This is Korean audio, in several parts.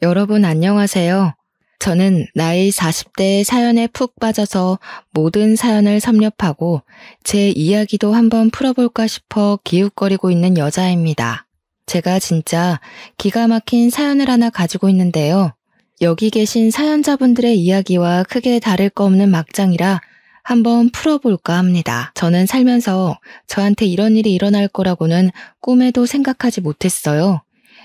여러분 안녕하세요. 저는 나이 40대의 사연에 푹 빠져서 모든 사연을 섭렵하고 제 이야기도 한번 풀어볼까 싶어 기웃거리고 있는 여자입니다. 제가 진짜 기가 막힌 사연을 하나 가지고 있는데요. 여기 계신 사연자분들의 이야기와 크게 다를 거 없는 막장이라 한번 풀어볼까 합니다. 저는 살면서 저한테 이런 일이 일어날 거라고는 꿈에도 생각하지 못했어요.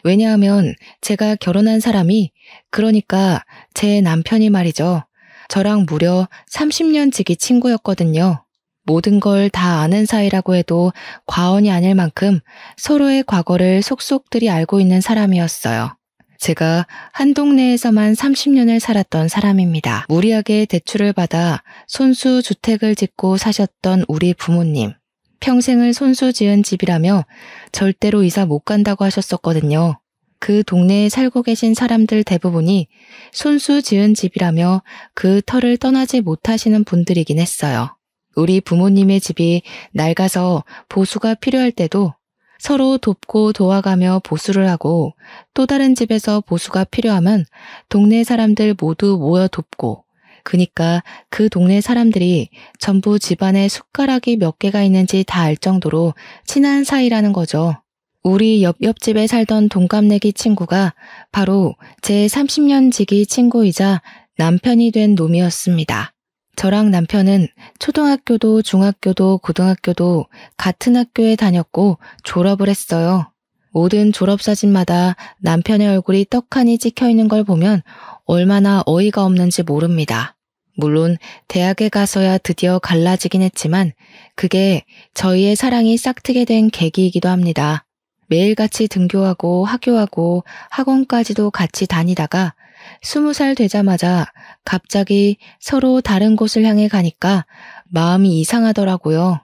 왜냐하면 제가 결혼한 사람이, 그러니까 제 남편이 말이죠. 저랑 무려 30년 지기 친구였거든요. 모든 걸 다 아는 사이라고 해도 과언이 아닐 만큼 서로의 과거를 속속들이 알고 있는 사람이었어요. 제가 한 동네에서만 30년을 살았던 사람입니다. 무리하게 대출을 받아 손수 주택을 짓고 사셨던 우리 부모님. 평생을 손수 지은 집이라며 절대로 이사 못 간다고 하셨었거든요. 그 동네에 살고 계신 사람들 대부분이 손수 지은 집이라며 그 터를 떠나지 못하시는 분들이긴 했어요. 우리 부모님의 집이 낡아서 보수가 필요할 때도 서로 돕고 도와가며 보수를 하고, 또 다른 집에서 보수가 필요하면 동네 사람들 모두 모여 돕고, 그니까 그 동네 사람들이 전부 집안에 숟가락이 몇 개가 있는지 다 알 정도로 친한 사이라는 거죠. 우리 옆집에 살던 동갑내기 친구가 바로 제 30년 지기 친구이자 남편이 된 놈이었습니다. 저랑 남편은 초등학교도 중학교도 고등학교도 같은 학교에 다녔고 졸업을 했어요. 모든 졸업사진마다 남편의 얼굴이 떡하니 찍혀있는 걸 보면 얼마나 어이가 없는지 모릅니다. 물론 대학에 가서야 드디어 갈라지긴 했지만 그게 저희의 사랑이 싹트게 된 계기이기도 합니다. 매일같이 등교하고 하교하고 학원까지도 같이 다니다가 20살 되자마자 갑자기 서로 다른 곳을 향해 가니까 마음이 이상하더라고요.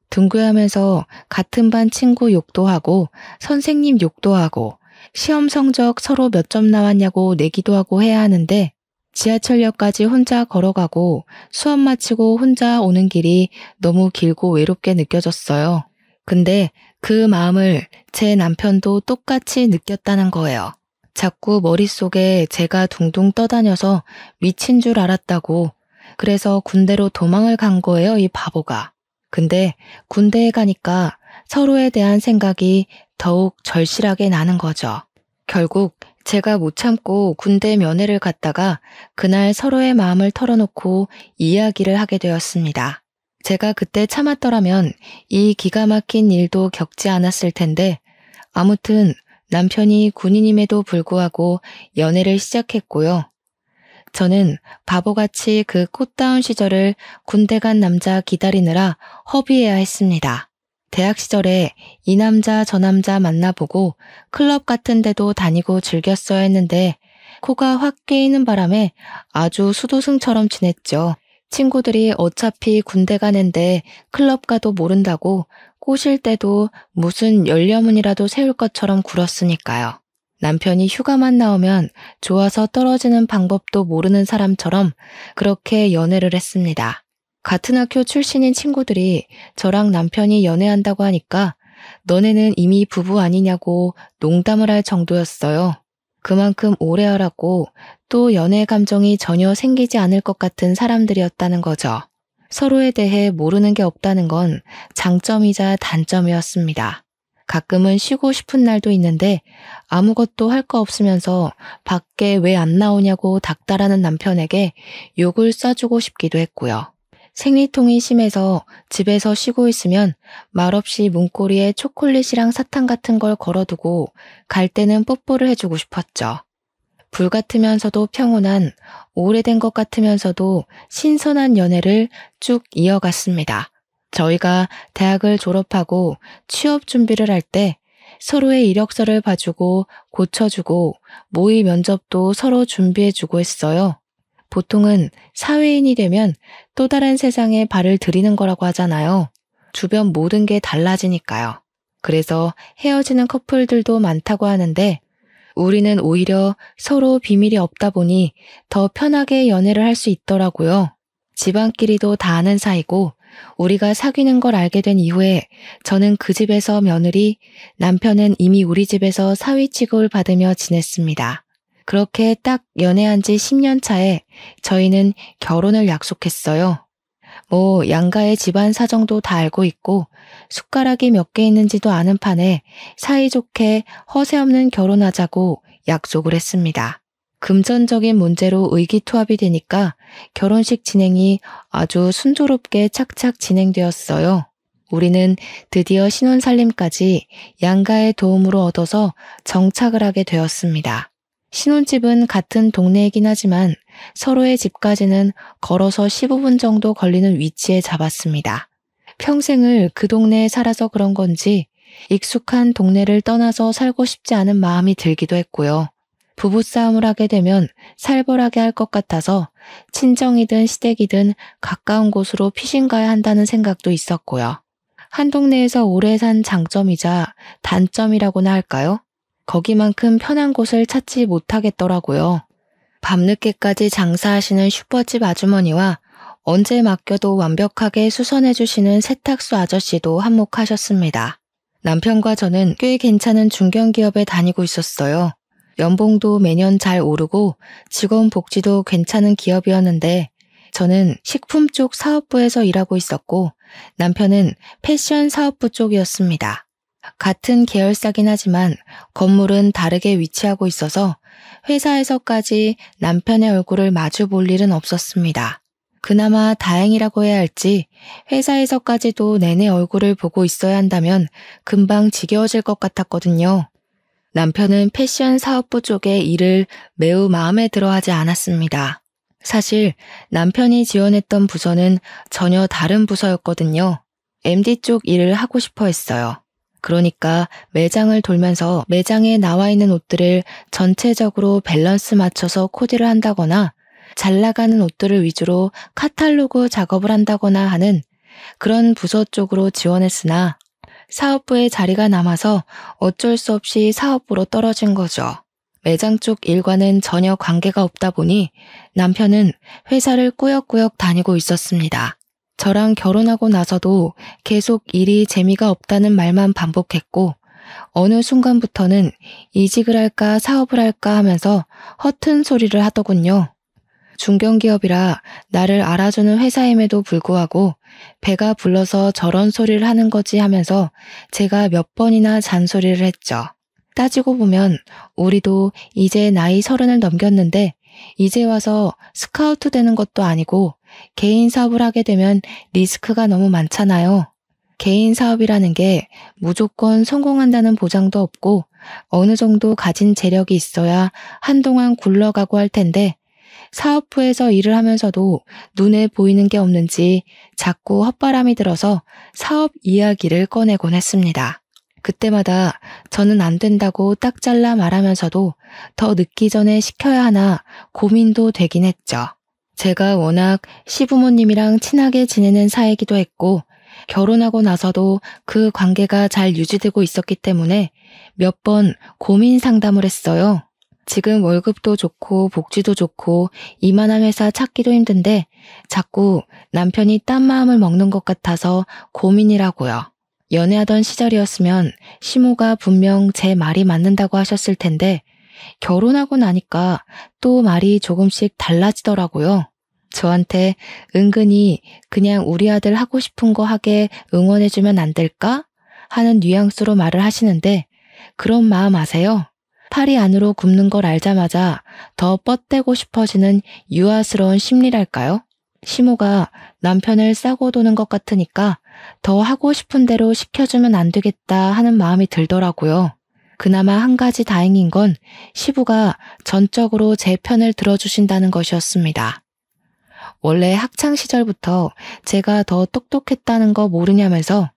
등교하면서 같은 반 친구 욕도 하고 선생님 욕도 하고 시험 성적 서로 몇 점 나왔냐고 내기도 하고 해야 하는데 지하철역까지 혼자 걸어가고 수업 마치고 혼자 오는 길이 너무 길고 외롭게 느껴졌어요. 근데 그 마음을 제 남편도 똑같이 느꼈다는 거예요. 자꾸 머릿속에 제가 둥둥 떠다녀서 미친 줄 알았다고. 그래서 군대로 도망을 간 거예요, 이 바보가. 근데 군대에 가니까 서로에 대한 생각이 더욱 절실하게 나는 거죠. 결국 제가 못 참고 군대 면회를 갔다가 그날 서로의 마음을 털어놓고 이야기를 하게 되었습니다. 제가 그때 참았더라면 이 기가 막힌 일도 겪지 않았을 텐데, 아무튼 남편이 군인임에도 불구하고 연애를 시작했고요. 저는 바보같이 그 꽃다운 시절을 군대 간 남자 기다리느라 허비해야 했습니다. 대학 시절에 이 남자 저 남자 만나보고 클럽 같은 데도 다니고 즐겼어야 했는데 코가 확 깨이는 바람에 아주 수도승처럼 지냈죠. 친구들이 어차피 군대 가는데 클럽 가도 모른다고 꼬실 때도 무슨 열려문이라도 세울 것처럼 굴었으니까요. 남편이 휴가만 나오면 좋아서 떨어지는 방법도 모르는 사람처럼 그렇게 연애를 했습니다. 같은 학교 출신인 친구들이 저랑 남편이 연애한다고 하니까 너네는 이미 부부 아니냐고 농담을 할 정도였어요. 그만큼 오래 알았고 또 연애 감정이 전혀 생기지 않을 것 같은 사람들이었다는 거죠. 서로에 대해 모르는 게 없다는 건 장점이자 단점이었습니다. 가끔은 쉬고 싶은 날도 있는데 아무것도 할 거 없으면서 밖에 왜 안 나오냐고 닥달하는 남편에게 욕을 쏴주고 싶기도 했고요. 생리통이 심해서 집에서 쉬고 있으면 말없이 문고리에 초콜릿이랑 사탕 같은 걸 걸어두고 갈 때는 뽀뽀를 해주고 싶었죠. 불같으면서도 평온한, 오래된 것 같으면서도 신선한 연애를 쭉 이어갔습니다. 저희가 대학을 졸업하고 취업 준비를 할 때 서로의 이력서를 봐주고 고쳐주고 모의 면접도 서로 준비해주고 했어요. 보통은 사회인이 되면 또 다른 세상에 발을 들이는 거라고 하잖아요. 주변 모든 게 달라지니까요. 그래서 헤어지는 커플들도 많다고 하는데 우리는 오히려 서로 비밀이 없다 보니 더 편하게 연애를 할 수 있더라고요. 집안끼리도 다 아는 사이고 우리가 사귀는 걸 알게 된 이후에 저는 그 집에서 며느리, 남편은 이미 우리 집에서 사위 취급을 받으며 지냈습니다. 그렇게 딱 연애한 지 10년 차에 저희는 결혼을 약속했어요. 양가의 집안 사정도 다 알고 있고 숟가락이 몇 개 있는지도 아는 판에 사이좋게 허세 없는 결혼하자고 약속을 했습니다. 금전적인 문제로 의기투합이 되니까 결혼식 진행이 아주 순조롭게 착착 진행되었어요. 우리는 드디어 신혼살림까지 양가의 도움으로 얻어서 정착을 하게 되었습니다. 신혼집은 같은 동네이긴 하지만 서로의 집까지는 걸어서 15분 정도 걸리는 위치에 잡았습니다. 평생을 그 동네에 살아서 그런 건지 익숙한 동네를 떠나서 살고 싶지 않은 마음이 들기도 했고요. 부부싸움을 하게 되면 살벌하게 할 것 같아서 친정이든 시댁이든 가까운 곳으로 피신 가야 한다는 생각도 있었고요. 한 동네에서 오래 산 장점이자 단점이라고나 할까요? 거기만큼 편한 곳을 찾지 못하겠더라고요. 밤늦게까지 장사하시는 슈퍼집 아주머니와 언제 맡겨도 완벽하게 수선해주시는 세탁소 아저씨도 한몫하셨습니다. 남편과 저는 꽤 괜찮은 중견기업에 다니고 있었어요. 연봉도 매년 잘 오르고 직원 복지도 괜찮은 기업이었는데 저는 식품 쪽 사업부에서 일하고 있었고 남편은 패션 사업부 쪽이었습니다. 같은 계열사긴 하지만 건물은 다르게 위치하고 있어서 회사에서까지 남편의 얼굴을 마주 볼 일은 없었습니다. 그나마 다행이라고 해야 할지 회사에서까지도 내내 얼굴을 보고 있어야 한다면 금방 지겨워질 것 같았거든요. 남편은 패션 사업부 쪽의 일을 매우 마음에 들어 하지 않았습니다. 사실 남편이 지원했던 부서는 전혀 다른 부서였거든요. MD 쪽 일을 하고 싶어 했어요. 그러니까 매장을 돌면서 매장에 나와 있는 옷들을 전체적으로 밸런스 맞춰서 코디를 한다거나 잘 나가는 옷들을 위주로 카탈로그 작업을 한다거나 하는 그런 부서 쪽으로 지원했으나 사업부에 자리가 남아서 어쩔 수 없이 사업부로 떨어진 거죠. 매장 쪽 일과는 전혀 관계가 없다 보니 남편은 회사를 꾸역꾸역 다니고 있었습니다. 저랑 결혼하고 나서도 계속 일이 재미가 없다는 말만 반복했고 어느 순간부터는 이직을 할까 사업을 할까 하면서 허튼 소리를 하더군요. 중견기업이라 나를 알아주는 회사임에도 불구하고 배가 불러서 저런 소리를 하는 거지 하면서 제가 몇 번이나 잔소리를 했죠. 따지고 보면 우리도 이제 나이 30을 넘겼는데 이제 와서 스카우트 되는 것도 아니고 개인 사업을 하게 되면 리스크가 너무 많잖아요. 개인 사업이라는 게 무조건 성공한다는 보장도 없고 어느 정도 가진 재력이 있어야 한동안 굴러가고 할 텐데 사업부에서 일을 하면서도 눈에 보이는 게 없는지 자꾸 헛바람이 들어서 사업 이야기를 꺼내곤 했습니다. 그때마다 저는 안 된다고 딱 잘라 말하면서도 더 늦기 전에 시켜야 하나 고민도 되긴 했죠. 제가 워낙 시부모님이랑 친하게 지내는 사이기도 했고 결혼하고 나서도 그 관계가 잘 유지되고 있었기 때문에 몇 번 고민 상담을 했어요. 지금 월급도 좋고 복지도 좋고 이만한 회사 찾기도 힘든데 자꾸 남편이 딴 마음을 먹는 것 같아서 고민이라고요. 연애하던 시절이었으면 시모가 분명 제 말이 맞는다고 하셨을 텐데 결혼하고 나니까 또 말이 조금씩 달라지더라고요. 저한테 은근히 그냥 우리 아들 하고 싶은 거 하게 응원해주면 안 될까? 하는 뉘앙스로 말을 하시는데 그런 마음 아세요? 팔이 안으로 굽는 걸 알자마자 더 뻗대고 싶어지는 유아스러운 심리랄까요? 시모가 남편을 싸고 도는 것 같으니까 더 하고 싶은 대로 시켜주면 안 되겠다 하는 마음이 들더라고요. 그나마 한 가지 다행인 건 시부가 전적으로 제 편을 들어주신다는 것이었습니다. 원래 학창시절부터 제가 더 똑똑했다는 거 모르냐면서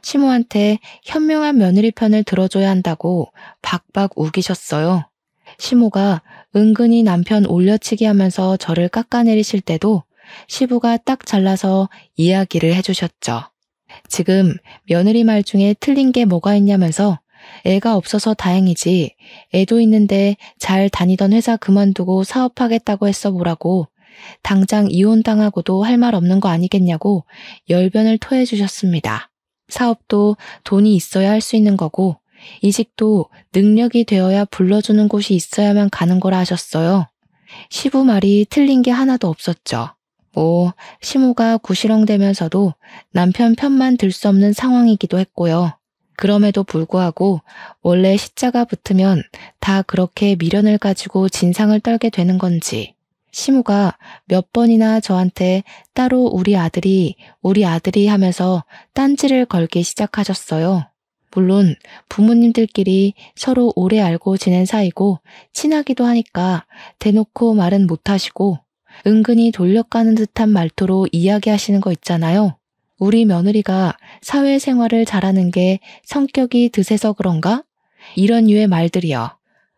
시모한테 현명한 며느리 편을 들어줘야 한다고 박박 우기셨어요. 시모가 은근히 남편 올려치기 하면서 저를 깎아내리실 때도 시부가 딱 잘라서 이야기를 해주셨죠. 지금 며느리 말 중에 틀린 게 뭐가 있냐면서 애가 없어서 다행이지 애도 있는데 잘 다니던 회사 그만두고 사업하겠다고 했어 보라고 당장 이혼당하고도 할 말 없는 거 아니겠냐고 열변을 토해주셨습니다. 사업도 돈이 있어야 할 수 있는 거고 이직도 능력이 되어야 불러주는 곳이 있어야만 가는 거라 하셨어요. 시부 말이 틀린 게 하나도 없었죠. 시모가 구시렁대면서도 남편 편만 들 수 없는 상황이기도 했고요. 그럼에도 불구하고 원래 시자가 붙으면 다 그렇게 미련을 가지고 진상을 떨게 되는 건지 시모가 몇 번이나 저한테 따로 우리 아들이 하면서 딴지를 걸기 시작하셨어요. 물론 부모님들끼리 서로 오래 알고 지낸 사이고 친하기도 하니까 대놓고 말은 못하시고 은근히 돌려가는 듯한 말투로 이야기하시는 거 있잖아요. 우리 며느리가 사회생활을 잘하는 게 성격이 드세서 그런가? 이런 류의 말들이요.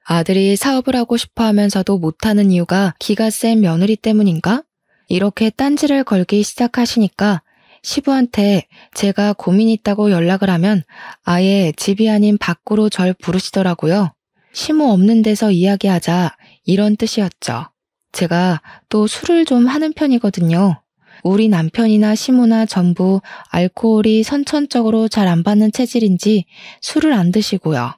아들이 사업을 하고 싶어 하면서도 못하는 이유가 기가 센 며느리 때문인가? 이렇게 딴지를 걸기 시작하시니까 시부한테 제가 고민 있다고 연락을 하면 아예 집이 아닌 밖으로 절 부르시더라고요. 시모 없는 데서 이야기하자 이런 뜻이었죠. 제가 또 술을 좀 하는 편이거든요. 우리 남편이나 시모나 전부 알코올이 선천적으로 잘 안 받는 체질인지 술을 안 드시고요.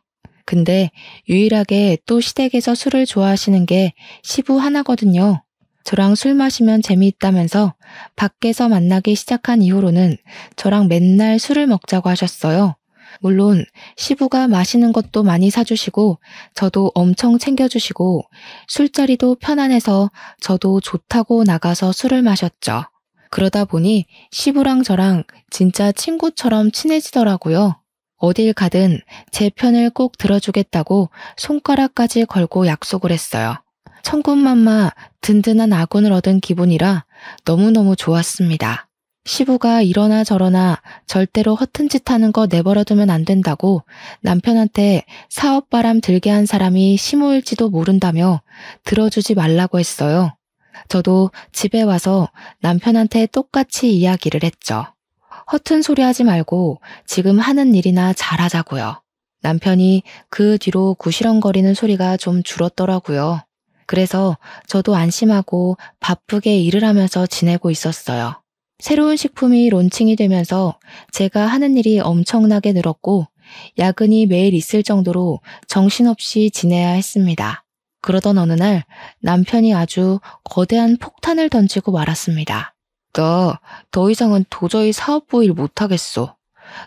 근데 유일하게 또 시댁에서 술을 좋아하시는 게 시부 하나거든요. 저랑 술 마시면 재미있다면서 밖에서 만나기 시작한 이후로는 저랑 맨날 술을 먹자고 하셨어요. 물론 시부가 마시는 것도 많이 사주시고 저도 엄청 챙겨주시고 술자리도 편안해서 저도 좋다고 나가서 술을 마셨죠. 그러다 보니 시부랑 저랑 진짜 친구처럼 친해지더라고요. 어딜 가든 제 편을 꼭 들어주겠다고 손가락까지 걸고 약속을 했어요. 천군만마 든든한 아군을 얻은 기분이라 너무너무 좋았습니다. 시부가 이러나 저러나 절대로 허튼 짓 하는 거 내버려두면 안 된다고 남편한테 사업바람 들게 한 사람이 시모일지도 모른다며 들어주지 말라고 했어요. 저도 집에 와서 남편한테 똑같이 이야기를 했죠. 허튼 소리 하지 말고 지금 하는 일이나 잘하자고요. 남편이 그 뒤로 구시렁거리는 소리가 좀 줄었더라고요. 그래서 저도 안심하고 바쁘게 일을 하면서 지내고 있었어요. 새로운 식품이 론칭이 되면서 제가 하는 일이 엄청나게 늘었고 야근이 매일 있을 정도로 정신없이 지내야 했습니다. 그러던 어느 날 남편이 아주 거대한 폭탄을 던지고 말았습니다. 나 더 이상은 도저히 사업부 일 못하겠어.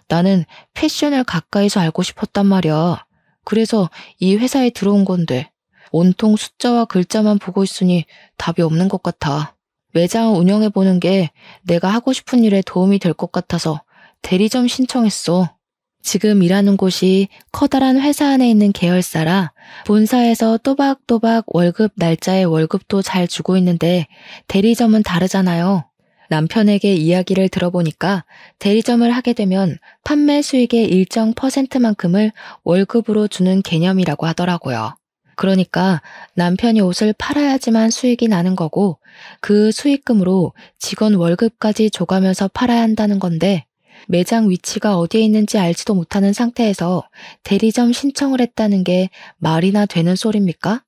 나는 패션을 가까이서 알고 싶었단 말이야. 그래서 이 회사에 들어온 건데 온통 숫자와 글자만 보고 있으니 답이 없는 것 같아. 매장 운영해보는 게 내가 하고 싶은 일에 도움이 될 것 같아서 대리점 신청했어. 지금 일하는 곳이 커다란 회사 안에 있는 계열사라 본사에서 또박또박 월급 날짜에 월급도 잘 주고 있는데 대리점은 다르잖아요. 남편에게 이야기를 들어보니까 대리점을 하게 되면 판매 수익의 일정 %만큼을 월급으로 주는 개념이라고 하더라고요. 그러니까 남편이 옷을 팔아야지만 수익이 나는 거고 그 수익금으로 직원 월급까지 줘가면서 팔아야 한다는 건데 매장 위치가 어디에 있는지 알지도 못하는 상태에서 대리점 신청을 했다는 게 말이나 되는 소리입니까?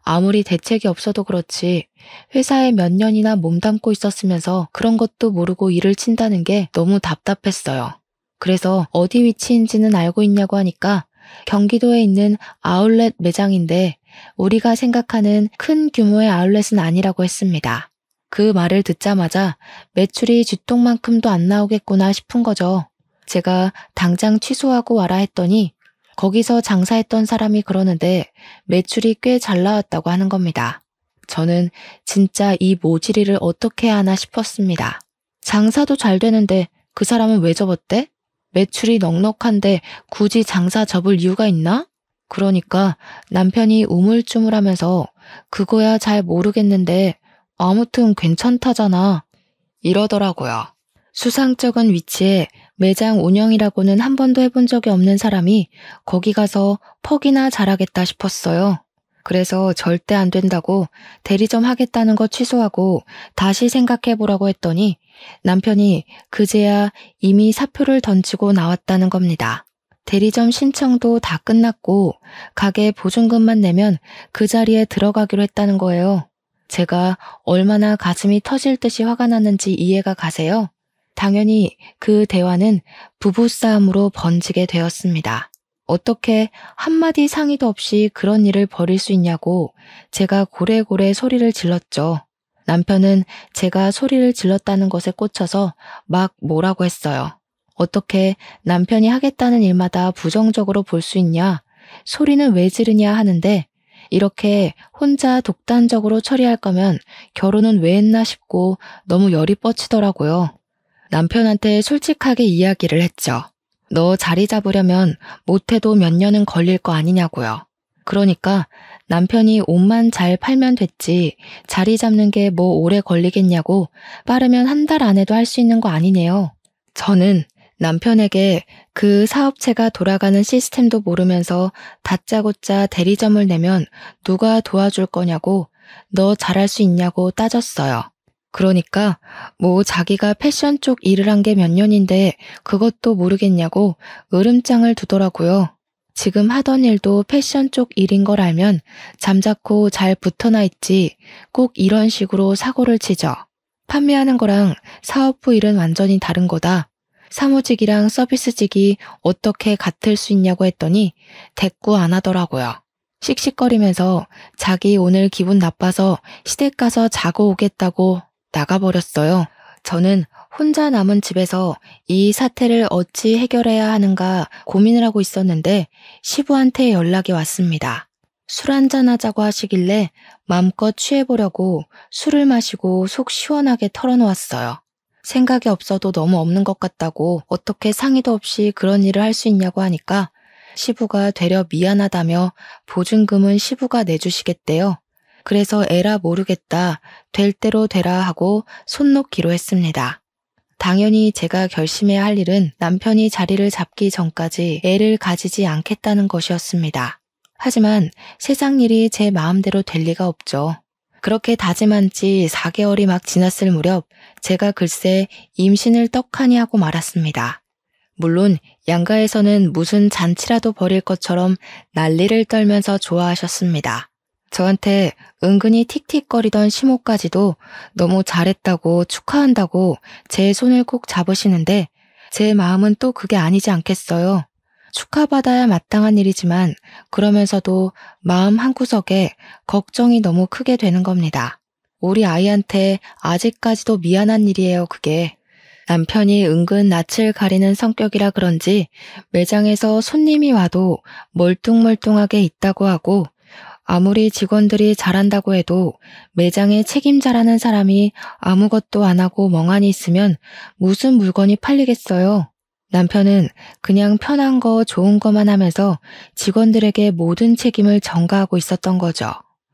아무리 대책이 없어도 그렇지 회사에 몇 년이나 몸담고 있었으면서 그런 것도 모르고 일을 친다는 게 너무 답답했어요. 그래서 어디 위치인지는 알고 있냐고 하니까 경기도에 있는 아울렛 매장인데 우리가 생각하는 큰 규모의 아울렛은 아니라고 했습니다. 그 말을 듣자마자 매출이 쥐똥만큼도 안 나오겠구나 싶은 거죠. 제가 당장 취소하고 와라 했더니 거기서 장사했던 사람이 그러는데 매출이 꽤 잘 나왔다고 하는 겁니다. 저는 진짜 이 모질이를 어떻게 해야 하나 싶었습니다. 장사도 잘 되는데 그 사람은 왜 접었대? 매출이 넉넉한데 굳이 장사 접을 이유가 있나? 그러니까 남편이 우물쭈물하면서 그거야 잘 모르겠는데 아무튼 괜찮다잖아 이러더라고요. 수상쩍은 위치에 매장 운영이라고는 한 번도 해본 적이 없는 사람이 거기 가서 퍽이나 잘하겠다 싶었어요. 그래서 절대 안 된다고 대리점 하겠다는 거 취소하고 다시 생각해보라고 했더니 남편이 그제야 이미 사표를 던지고 나왔다는 겁니다. 대리점 신청도 다 끝났고 가게 보증금만 내면 그 자리에 들어가기로 했다는 거예요. 제가 얼마나 가슴이 터질 듯이 화가 났는지 이해가 가세요? 당연히 그 대화는 부부싸움으로 번지게 되었습니다. 어떻게 한마디 상의도 없이 그런 일을 벌일 수 있냐고 제가 고래고래 소리를 질렀죠. 남편은 제가 소리를 질렀다는 것에 꽂혀서 막 뭐라고 했어요. 어떻게 남편이 하겠다는 일마다 부정적으로 볼 수 있냐? 소리는 왜 지르냐 하는데 이렇게 혼자 독단적으로 처리할 거면 결혼은 왜 했나 싶고 너무 열이 뻗치더라고요. 남편한테 솔직하게 이야기를 했죠. 너 자리 잡으려면 못해도 몇 년은 걸릴 거 아니냐고요. 그러니까 남편이 옷만 잘 팔면 됐지 자리 잡는 게 뭐 오래 걸리겠냐고 빠르면 한 달 안에도 할 수 있는 거 아니네요. 저는 남편에게 그 사업체가 돌아가는 시스템도 모르면서 다짜고짜 대리점을 내면 누가 도와줄 거냐고 너 잘할 수 있냐고 따졌어요. 그러니까 뭐 자기가 패션 쪽 일을 한 게 몇 년인데 그것도 모르겠냐고 으름장을 두더라고요. 지금 하던 일도 패션 쪽 일인 걸 알면 잠자코 잘 붙어나 있지 꼭 이런 식으로 사고를 치죠. 판매하는 거랑 사업부 일은 완전히 다른 거다. 사무직이랑 서비스직이 어떻게 같을 수 있냐고 했더니 대꾸 안 하더라고요. 씩씩거리면서 자기 오늘 기분 나빠서 시댁 가서 자고 오겠다고 나가버렸어요. 저는 혼자 남은 집에서 이 사태를 어찌 해결해야 하는가 고민을 하고 있었는데 시부한테 연락이 왔습니다. 술 한잔 하자고 하시길래 마음껏 취해보려고 술을 마시고 속 시원하게 털어놓았어요. 생각이 없어도 너무 없는 것 같다고 어떻게 상의도 없이 그런 일을 할 수 있냐고 하니까 시부가 되려 미안하다며 보증금은 시부가 내주시겠대요. 그래서 에라 모르겠다, 될 대로 되라 하고 손 놓기로 했습니다. 당연히 제가 결심해야 할 일은 남편이 자리를 잡기 전까지 애를 가지지 않겠다는 것이었습니다. 하지만 세상 일이 제 마음대로 될 리가 없죠. 그렇게 다짐한 지 4개월이 막 지났을 무렵 제가 글쎄 임신을 떡하니 하고 말았습니다. 물론 양가에서는 무슨 잔치라도 벌일 것처럼 난리를 떨면서 좋아하셨습니다. 저한테 은근히 틱틱거리던 시모까지도 너무 잘했다고 축하한다고 제 손을 꼭 잡으시는데 제 마음은 또 그게 아니지 않겠어요. 축하받아야 마땅한 일이지만 그러면서도 마음 한구석에 걱정이 너무 크게 되는 겁니다. 우리 아이한테 아직까지도 미안한 일이에요, 그게. 남편이 은근 낯을 가리는 성격이라 그런지 매장에서 손님이 와도 멀뚱멀뚱하게 있다고 하고 아무리 직원들이 잘한다고 해도 매장의 책임자라는 사람이 아무것도 안 하고 멍하니 있으면 무슨 물건이 팔리겠어요. 남편은 그냥 편한 거 좋은 거만 하면서 직원들에게 모든 책임을 전가하고 있었던 거죠.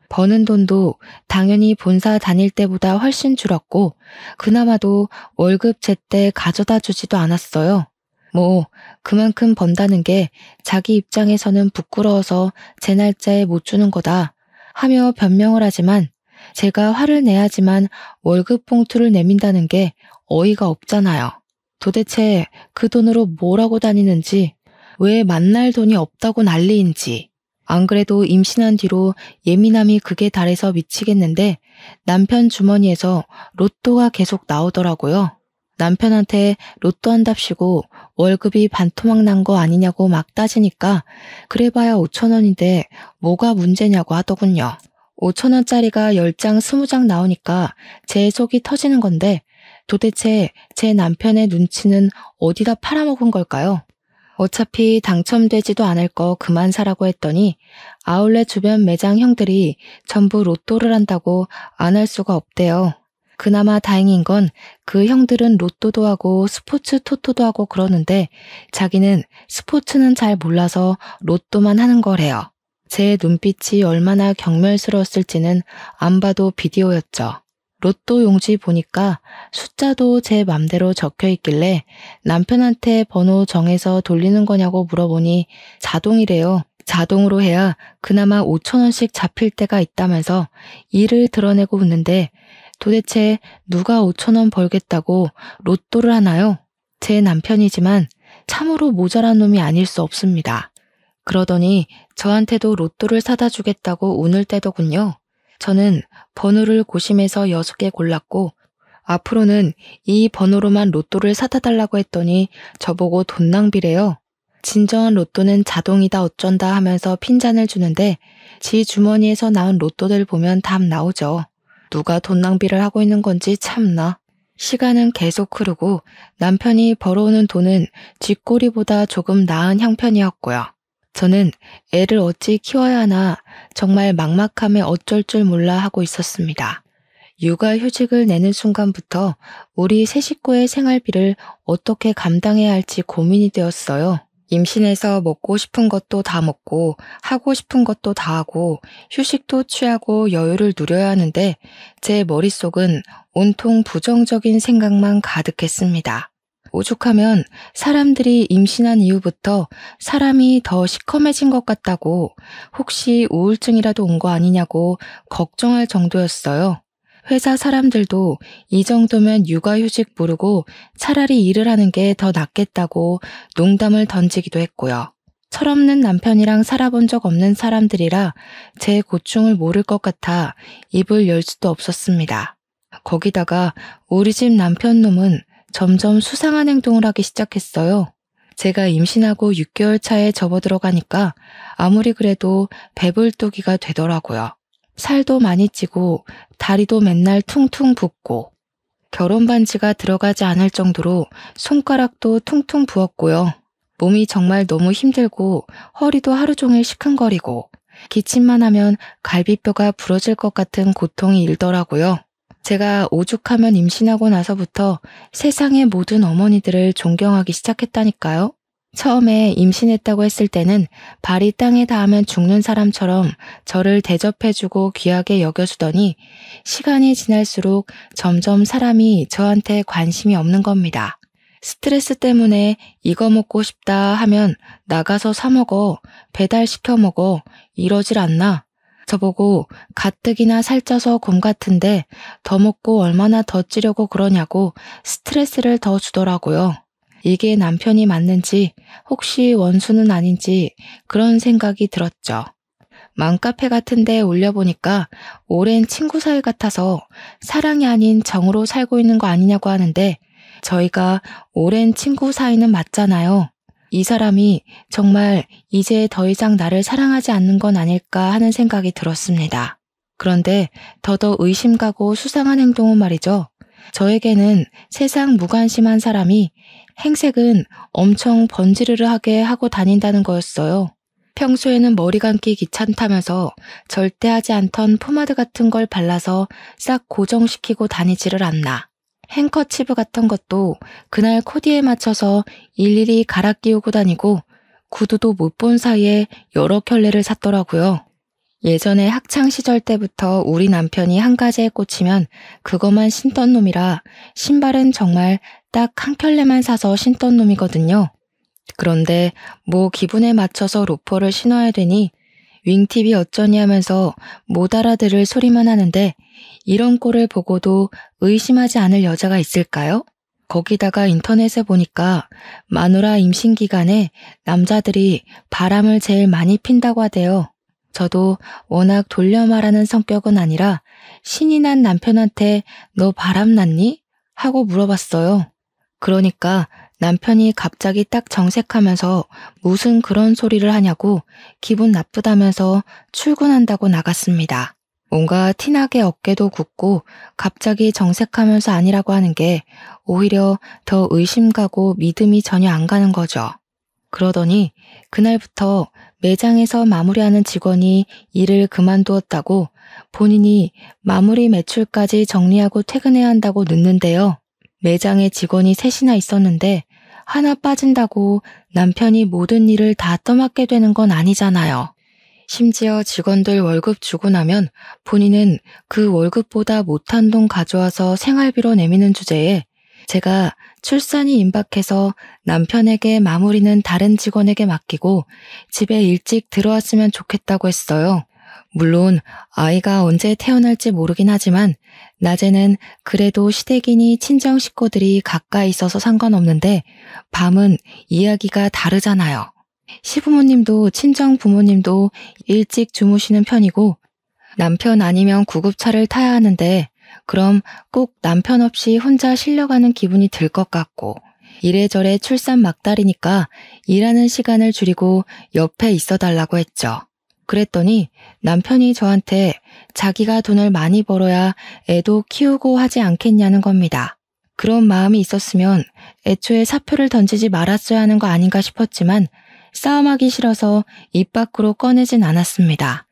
버는 돈도 당연히 본사 다닐 때보다 훨씬 줄었고 그나마도 월급 제때 가져다 주지도 않았어요. 뭐 그만큼 번다는 게 자기 입장에서는 부끄러워서 제 날짜에 못 주는 거다 하며 변명을 하지만 제가 화를 내야지만 월급 봉투를 내민다는 게 어이가 없잖아요. 도대체 그 돈으로 뭘 하고 다니는지, 왜 만날 돈이 없다고 난리인지. 안 그래도 임신한 뒤로 예민함이 극에 달해서 미치겠는데 남편 주머니에서 로또가 계속 나오더라고요. 남편한테 로또 한답시고 월급이 반토막 난 거 아니냐고 막 따지니까 그래봐야 5,000원인데 뭐가 문제냐고 하더군요. 5,000원짜리가 10장 20장 나오니까 제 속이 터지는 건데 도대체 제 남편의 눈치는 어디다 팔아먹은 걸까요? 어차피 당첨되지도 않을 거 그만 사라고 했더니 아울렛 주변 매장 형들이 전부 로또를 한다고 안 할 수가 없대요. 그나마 다행인 건 그 형들은 로또도 하고 스포츠 토토도 하고 그러는데 자기는 스포츠는 잘 몰라서 로또만 하는 거래요. 제 눈빛이 얼마나 경멸스러웠을지는 안 봐도 비디오였죠. 로또 용지 보니까 숫자도 제 맘대로 적혀 있길래 남편한테 번호 정해서 돌리는 거냐고 물어보니 자동이래요. 자동으로 해야 그나마 5,000원씩 잡힐 때가 있다면서 이를 드러내고 웃는데 도대체 누가 5,000원 벌겠다고 로또를 하나요? 제 남편이지만 참으로 모자란 놈이 아닐 수 없습니다. 그러더니 저한테도 로또를 사다 주겠다고 운을 떼더군요. 저는 번호를 고심해서 6개 골랐고 앞으로는 이 번호로만 로또를 사다 달라고 했더니 저보고 돈 낭비래요. 진정한 로또는 자동이다 어쩐다 하면서 핀잔을 주는데 지 주머니에서 나온 로또들 보면 답 나오죠. 누가 돈 낭비를 하고 있는 건지 참나. 시간은 계속 흐르고 남편이 벌어오는 돈은 쥐꼬리보다 조금 나은 형편이었고요. 저는 애를 어찌 키워야 하나 정말 막막함에 어쩔 줄 몰라 하고 있었습니다. 육아휴직을 내는 순간부터 우리 세 식구의 생활비를 어떻게 감당해야 할지 고민이 되었어요. 임신해서 먹고 싶은 것도 다 먹고 하고 싶은 것도 다 하고 휴식도 취하고 여유를 누려야 하는데 제 머릿속은 온통 부정적인 생각만 가득했습니다. 오죽하면 사람들이 임신한 이후부터 사람이 더 시커매진 것 같다고 혹시 우울증이라도 온 거 아니냐고 걱정할 정도였어요. 회사 사람들도 이 정도면 육아휴직 모르고 차라리 일을 하는 게 더 낫겠다고 농담을 던지기도 했고요. 철없는 남편이랑 살아본 적 없는 사람들이라 제 고충을 모를 것 같아 입을 열 수도 없었습니다. 거기다가 우리 집 남편 놈은 점점 수상한 행동을 하기 시작했어요. 제가 임신하고 6개월 차에 접어들어가니까 아무리 그래도 배불뚝이가 되더라고요. 살도 많이 찌고 다리도 맨날 퉁퉁 붓고 결혼 반지가 들어가지 않을 정도로 손가락도 퉁퉁 부었고요. 몸이 정말 너무 힘들고 허리도 하루 종일 시큰거리고 기침만 하면 갈비뼈가 부러질 것 같은 고통이 일더라고요. 제가 오죽하면 임신하고 나서부터 세상의 모든 어머니들을 존경하기 시작했다니까요. 처음에 임신했다고 했을 때는 발이 땅에 닿으면 죽는 사람처럼 저를 대접해주고 귀하게 여겨주더니 시간이 지날수록 점점 사람이 저한테 관심이 없는 겁니다. 스트레스 때문에 이거 먹고 싶다 하면 나가서 사 먹어, 배달시켜 먹어, 이러질 않나? 저보고 가뜩이나 살쪄서 곰 같은데 더 먹고 얼마나 더 찌려고 그러냐고 스트레스를 더 주더라고요. 이게 남편이 맞는지 혹시 원수는 아닌지 그런 생각이 들었죠. 맘카페 같은 데 올려보니까 오랜 친구 사이 같아서 사랑이 아닌 정으로 살고 있는 거 아니냐고 하는데 저희가 오랜 친구 사이는 맞잖아요. 이 사람이 정말 이제 더 이상 나를 사랑하지 않는 건 아닐까 하는 생각이 들었습니다. 그런데 더더 의심 가고 수상한 행동은 말이죠. 저에게는 세상 무관심한 사람이 행색은 엄청 번지르르하게 하고 다닌다는 거였어요. 평소에는 머리 감기 귀찮다면서 절대 하지 않던 포마드 같은 걸 발라서 싹 고정시키고 다니지를 않나. 행커치브 같은 것도 그날 코디에 맞춰서 일일이 갈아 끼우고 다니고 구두도 못 본 사이에 여러 켤레를 샀더라고요. 예전에 학창시절 때부터 우리 남편이 한 가지에 꽂히면 그것만 신던 놈이라 신발은 정말 딱 한 켤레만 사서 신던 놈이거든요. 그런데 뭐 기분에 맞춰서 로퍼를 신어야 되니 윙팁이 어쩌니 하면서 못 알아들을 소리만 하는데 이런 꼴을 보고도 의심하지 않을 여자가 있을까요? 거기다가 인터넷에 보니까 마누라 임신 기간에 남자들이 바람을 제일 많이 핀다고 하대요. 저도 워낙 돌려 말하는 성격은 아니라 신이 난 남편한테 너 바람 났니? 하고 물어봤어요. 그러니까 남편이 갑자기 딱 정색하면서 무슨 그런 소리를 하냐고 기분 나쁘다면서 출근한다고 나갔습니다. 뭔가 티나게 어깨도 굽고 갑자기 정색하면서 아니라고 하는 게 오히려 더 의심 가고 믿음이 전혀 안 가는 거죠. 그러더니 그날부터 매장에서 마무리하는 직원이 일을 그만두었다고 본인이 마무리 매출까지 정리하고 퇴근해야 한다고 늦는데요. 매장에 직원이 셋이나 있었는데 하나 빠진다고 남편이 모든 일을 다 떠맡게 되는 건 아니잖아요. 심지어 직원들 월급 주고 나면 본인은 그 월급보다 못한 돈 가져와서 생활비로 내미는 주제에 제가 출산이 임박해서 남편에게 마무리는 다른 직원에게 맡기고 집에 일찍 들어왔으면 좋겠다고 했어요. 물론 아이가 언제 태어날지 모르긴 하지만 낮에는 그래도 시댁이니 친정 식구들이 가까이 있어서 상관없는데 밤은 이야기가 다르잖아요. 시부모님도 친정 부모님도 일찍 주무시는 편이고 남편 아니면 구급차를 타야 하는데 그럼 꼭 남편 없이 혼자 실려가는 기분이 들 것 같고 이래저래 출산 막달이니까 일하는 시간을 줄이고 옆에 있어 달라고 했죠. 그랬더니 남편이 저한테 자기가 돈을 많이 벌어야 애도 키우고 하지 않겠냐는 겁니다. 그런 마음이 있었으면 애초에 사표를 던지지 말았어야 하는 거 아닌가 싶었지만 싸움하기 싫어서 입 밖으로 꺼내진 않았습니다.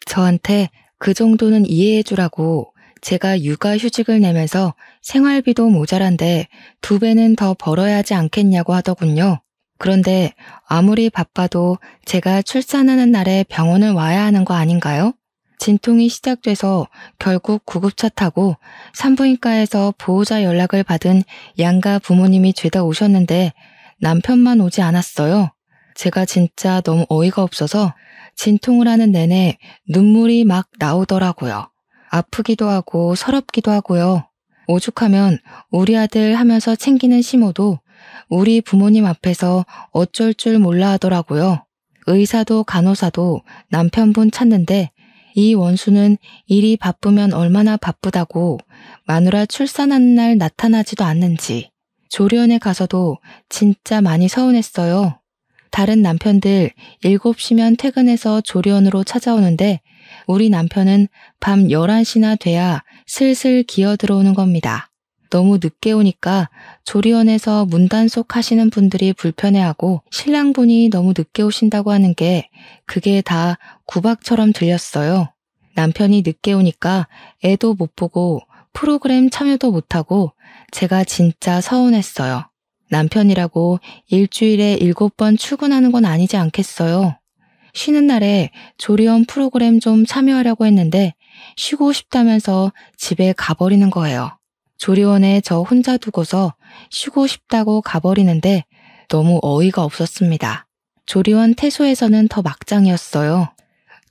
저한테 그 정도는 이해해주라고 제가 육아휴직을 내면서 생활비도 모자란데 2배는 더 벌어야 하지 않겠냐고 하더군요. 그런데 아무리 바빠도 제가 출산하는 날에 병원을 와야 하는 거 아닌가요? 진통이 시작돼서 결국 구급차 타고 산부인과에서 보호자 연락을 받은 양가 부모님이 죄다 오셨는데 남편만 오지 않았어요. 제가 진짜 너무 어이가 없어서 진통을 하는 내내 눈물이 막 나오더라고요. 아프기도 하고 서럽기도 하고요. 오죽하면 우리 아들 하면서 챙기는 시모도 우리 부모님 앞에서 어쩔 줄 몰라 하더라고요. 의사도 간호사도 남편분 찾는데 이 원수는 일이 바쁘면 얼마나 바쁘다고 마누라 출산하는 날 나타나지도 않는지 조리원에 가서도 진짜 많이 서운했어요. 다른 남편들 7시면 퇴근해서 조리원으로 찾아오는데 우리 남편은 밤 11시나 돼야 슬슬 기어 들어오는 겁니다. 너무 늦게 오니까 조리원에서 문단속 하시는 분들이 불편해하고 신랑분이 너무 늦게 오신다고 하는 게 그게 다 구박처럼 들렸어요. 남편이 늦게 오니까 애도 못 보고 프로그램 참여도 못하고 제가 진짜 서운했어요. 남편이라고 일주일에 7번 출근하는 건 아니지 않겠어요. 쉬는 날에 조리원 프로그램 좀 참여하려고 했는데 쉬고 싶다면서 집에 가버리는 거예요. 조리원에 저 혼자 두고서 쉬고 싶다고 가버리는데 너무 어이가 없었습니다. 조리원 퇴소에서는 더 막장이었어요.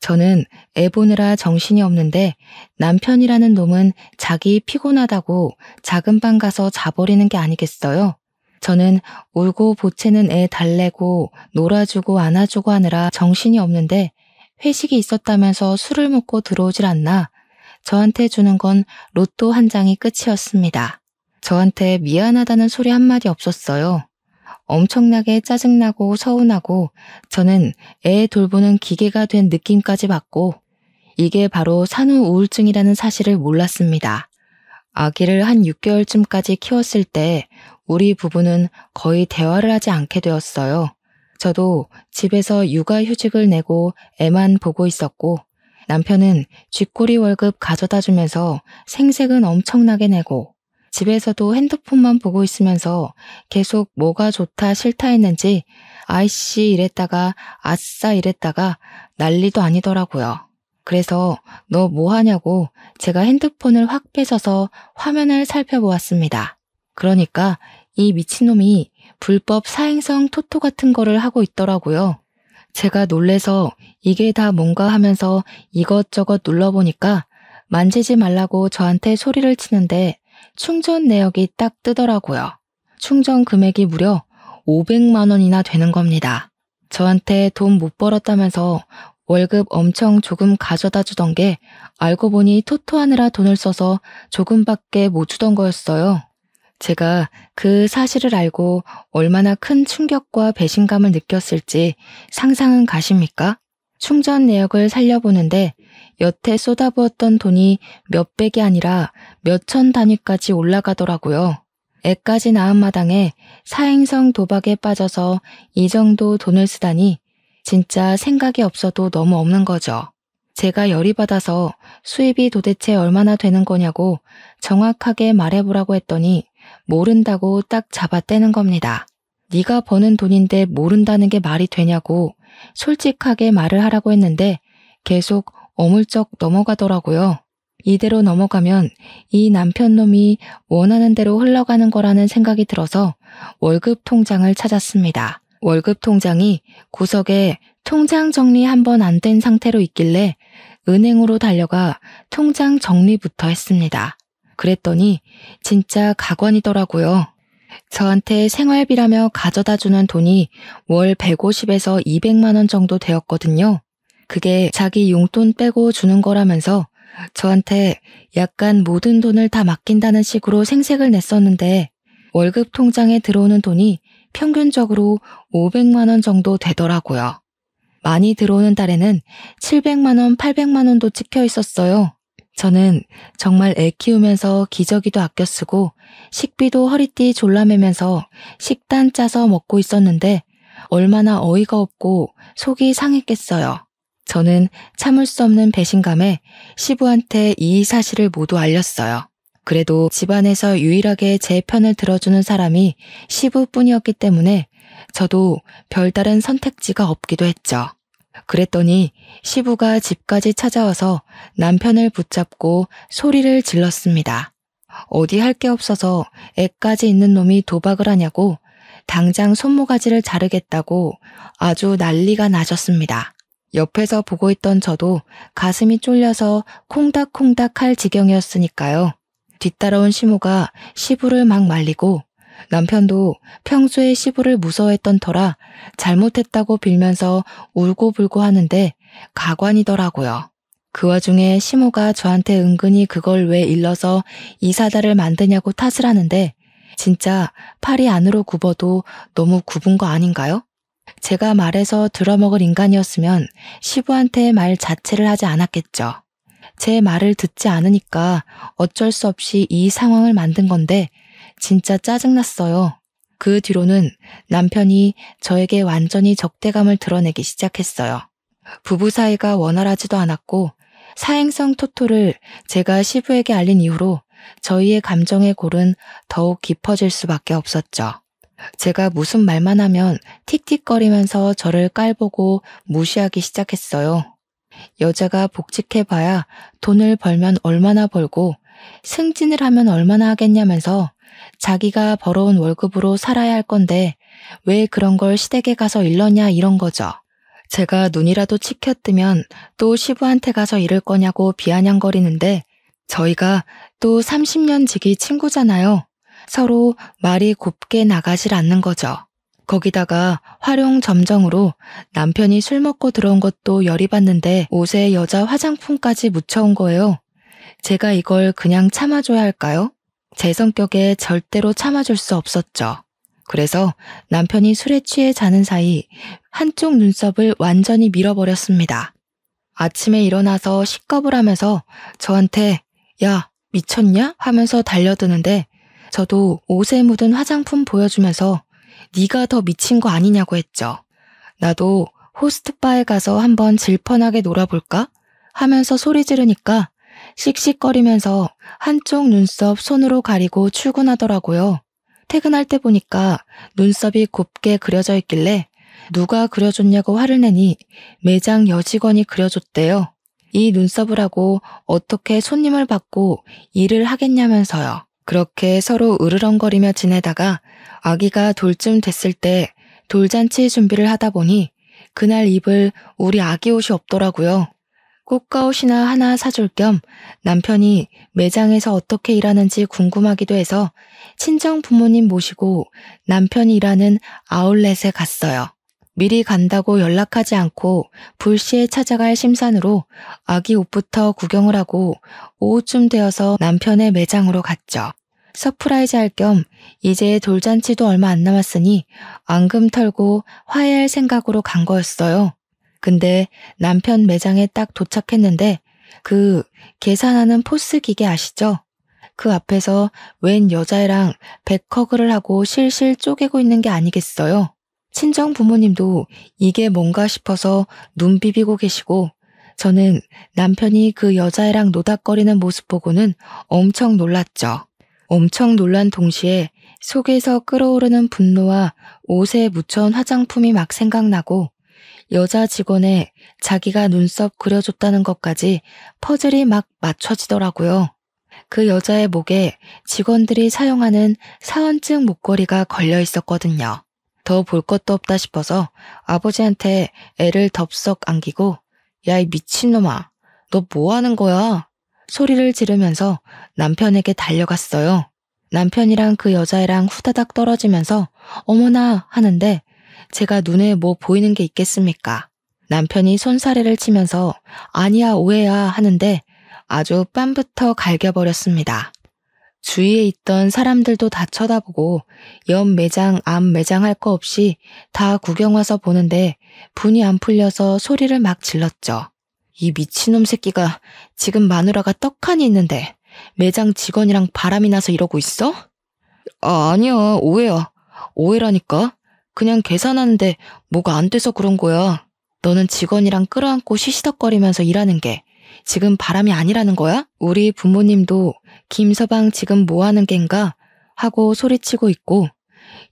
저는 애 보느라 정신이 없는데 남편이라는 놈은 자기 피곤하다고 작은 방 가서 자버리는 게 아니겠어요? 저는 울고 보채는 애 달래고 놀아주고 안아주고 하느라 정신이 없는데 회식이 있었다면서 술을 먹고 들어오질 않나 저한테 주는 건 로또 한 장이 끝이었습니다. 저한테 미안하다는 소리 한마디 없었어요. 엄청나게 짜증나고 서운하고 저는 애 돌보는 기계가 된 느낌까지 받고 이게 바로 산후 우울증이라는 사실을 몰랐습니다. 아기를 한 6개월쯤까지 키웠을 때 우리 부부는 거의 대화를 하지 않게 되었어요. 저도 집에서 육아휴직을 내고 애만 보고 있었고 남편은 쥐꼬리 월급 가져다 주면서 생색은 엄청나게 내고 집에서도 핸드폰만 보고 있으면서 계속 뭐가 좋다 싫다 했는지 아이씨 이랬다가 아싸 이랬다가 난리도 아니더라고요. 그래서 너 뭐 하냐고 제가 핸드폰을 확 뺏어서 화면을 살펴보았습니다. 그러니까 이 미친놈이 불법 사행성 토토 같은 거를 하고 있더라고요. 제가 놀래서 이게 다 뭔가 하면서 이것저것 눌러보니까 만지지 말라고 저한테 소리를 치는데 충전 내역이 딱 뜨더라고요. 충전 금액이 무려 500만 원이나 되는 겁니다. 저한테 돈 못 벌었다면서 월급 엄청 조금 가져다 주던 게 알고 보니 토토하느라 돈을 써서 조금밖에 못 주던 거였어요. 제가 그 사실을 알고 얼마나 큰 충격과 배신감을 느꼈을지 상상은 가십니까? 충전 내역을 살려보는데 여태 쏟아부었던 돈이 몇백이 아니라 몇천 단위까지 올라가더라고요. 애까지 낳은 마당에 사행성 도박에 빠져서 이 정도 돈을 쓰다니 진짜 생각이 없어도 너무 없는 거죠. 제가 열이 받아서 수입이 도대체 얼마나 되는 거냐고 정확하게 말해보라고 했더니 모른다고 딱 잡아떼는 겁니다. 네가 버는 돈인데 모른다는 게 말이 되냐고 솔직하게 말을 하라고 했는데 계속 어물쩍 넘어가더라고요. 이대로 넘어가면 이 남편놈이 원하는 대로 흘러가는 거라는 생각이 들어서 월급 통장을 찾았습니다. 월급 통장이 구석에 통장 정리 한 번 안 된 상태로 있길래 은행으로 달려가 통장 정리부터 했습니다. 그랬더니 진짜 가관이더라고요. 저한테 생활비라며 가져다 주는 돈이 월 150에서 200만 원 정도 되었거든요. 그게 자기 용돈 빼고 주는 거라면서 저한테 약간 모든 돈을 다 맡긴다는 식으로 생색을 냈었는데 월급 통장에 들어오는 돈이 평균적으로 500만 원 정도 되더라고요. 많이 들어오는 달에는 700만 원, 800만 원도 찍혀 있었어요. 저는 정말 애 키우면서 기저귀도 아껴 쓰고 식비도 허리띠 졸라매면서 식단 짜서 먹고 있었는데 얼마나 어이가 없고 속이 상했겠어요. 저는 참을 수 없는 배신감에 시부한테 이 사실을 모두 알렸어요. 그래도 집안에서 유일하게 제 편을 들어주는 사람이 시부뿐이었기 때문에 저도 별다른 선택지가 없기도 했죠. 그랬더니 시부가 집까지 찾아와서 남편을 붙잡고 소리를 질렀습니다. 어디 할 게 없어서 애까지 있는 놈이 도박을 하냐고 당장 손모가지를 자르겠다고 아주 난리가 나셨습니다. 옆에서 보고 있던 저도 가슴이 쫄려서 콩닥콩닥 할 지경이었으니까요. 뒤따라온 시모가 시부를 막 말리고 남편도 평소에 시부를 무서워했던 터라 잘못했다고 빌면서 울고불고 하는데 가관이더라고요. 그 와중에 시모가 저한테 은근히 그걸 왜 일러서 이사다를 만드냐고 탓을 하는데 진짜 팔이 안으로 굽어도 너무 굽은 거 아닌가요? 제가 말해서 들어먹을 인간이었으면 시부한테 말 자체를 하지 않았겠죠. 제 말을 듣지 않으니까 어쩔 수 없이 이 상황을 만든 건데 진짜 짜증났어요. 그 뒤로는 남편이 저에게 완전히 적대감을 드러내기 시작했어요. 부부 사이가 원활하지도 않았고 사행성 토토를 제가 시부에게 알린 이후로 저희의 감정의 골은 더욱 깊어질 수밖에 없었죠. 제가 무슨 말만 하면 틱틱거리면서 저를 깔보고 무시하기 시작했어요. 여자가 복직해봐야 돈을 벌면 얼마나 벌고 승진을 하면 얼마나 하겠냐면서 자기가 벌어온 월급으로 살아야 할 건데 왜 그런 걸 시댁에 가서 일러냐 이런 거죠. 제가 눈이라도 치켜뜨면 또 시부한테 가서 이럴 거냐고 비아냥거리는데 저희가 또 30년 지기 친구잖아요. 서로 말이 곱게 나가질 않는 거죠. 거기다가 활용점정으로 남편이 술 먹고 들어온 것도 열이 받는데 옷에 여자 화장품까지 묻혀온 거예요. 제가 이걸 그냥 참아줘야 할까요? 제 성격에 절대로 참아줄 수 없었죠. 그래서 남편이 술에 취해 자는 사이 한쪽 눈썹을 완전히 밀어버렸습니다. 아침에 일어나서 식겁을 하면서 저한테 야, 미쳤냐? 하면서 달려드는데 저도 옷에 묻은 화장품 보여주면서 네가 더 미친 거 아니냐고 했죠. 나도 호스트바에 가서 한번 질펀하게 놀아볼까? 하면서 소리 지르니까 씩씩거리면서 한쪽 눈썹 손으로 가리고 출근하더라고요. 퇴근할 때 보니까 눈썹이 곱게 그려져 있길래 누가 그려줬냐고 화를 내니 매장 여직원이 그려줬대요. 이 눈썹을 하고 어떻게 손님을 받고 일을 하겠냐면서요. 그렇게 서로 으르렁거리며 지내다가 아기가 돌쯤 됐을 때 돌잔치 준비를 하다 보니 그날 입을 우리 아기 옷이 없더라고요. 꽃가옷이나 하나 사줄 겸 남편이 매장에서 어떻게 일하는지 궁금하기도 해서 친정 부모님 모시고 남편이 일하는 아울렛에 갔어요. 미리 간다고 연락하지 않고 불시에 찾아갈 심산으로 아기 옷부터 구경을 하고 오후쯤 되어서 남편의 매장으로 갔죠. 서프라이즈 할 겸 이제 돌잔치도 얼마 안 남았으니 앙금 털고 화해할 생각으로 간 거였어요. 근데 남편 매장에 딱 도착했는데 그 계산하는 포스 기계 아시죠? 그 앞에서 웬 여자애랑 백허그를 하고 실실 쪼개고 있는 게 아니겠어요? 친정 부모님도 이게 뭔가 싶어서 눈 비비고 계시고 저는 남편이 그 여자애랑 노닥거리는 모습 보고는 엄청 놀랐죠. 엄청 놀란 동시에 속에서 끓어오르는 분노와 옷에 묻혀온 화장품이 막 생각나고 여자 직원에 자기가 눈썹 그려줬다는 것까지 퍼즐이 막 맞춰지더라고요. 그 여자의 목에 직원들이 사용하는 사원증 목걸이가 걸려 있었거든요. 더 볼 것도 없다 싶어서 아버지한테 애를 덥석 안기고 야, 이 미친놈아, 너 뭐 하는 거야? 소리를 지르면서 남편에게 달려갔어요. 남편이랑 그 여자애랑 후다닥 떨어지면서 어머나 하는데 제가 눈에 뭐 보이는 게 있겠습니까? 남편이 손사래를 치면서 아니야 오해야 하는데 아주 뺨부터 갈겨버렸습니다. 주위에 있던 사람들도 다 쳐다보고 옆 매장, 앞 매장 할 거 없이 다 구경 와서 보는데 분이 안 풀려서 소리를 막 질렀죠. 이 미친놈 새끼가 지금 마누라가 떡하니 있는데 매장 직원이랑 바람이 나서 이러고 있어? 아니야, 오해야. 오해라니까. 그냥 계산하는데 뭐가 안 돼서 그런 거야. 너는 직원이랑 끌어안고 시시덕거리면서 일하는 게 지금 바람이 아니라는 거야? 우리 부모님도 김서방 지금 뭐 하는 겐가? 하고 소리치고 있고,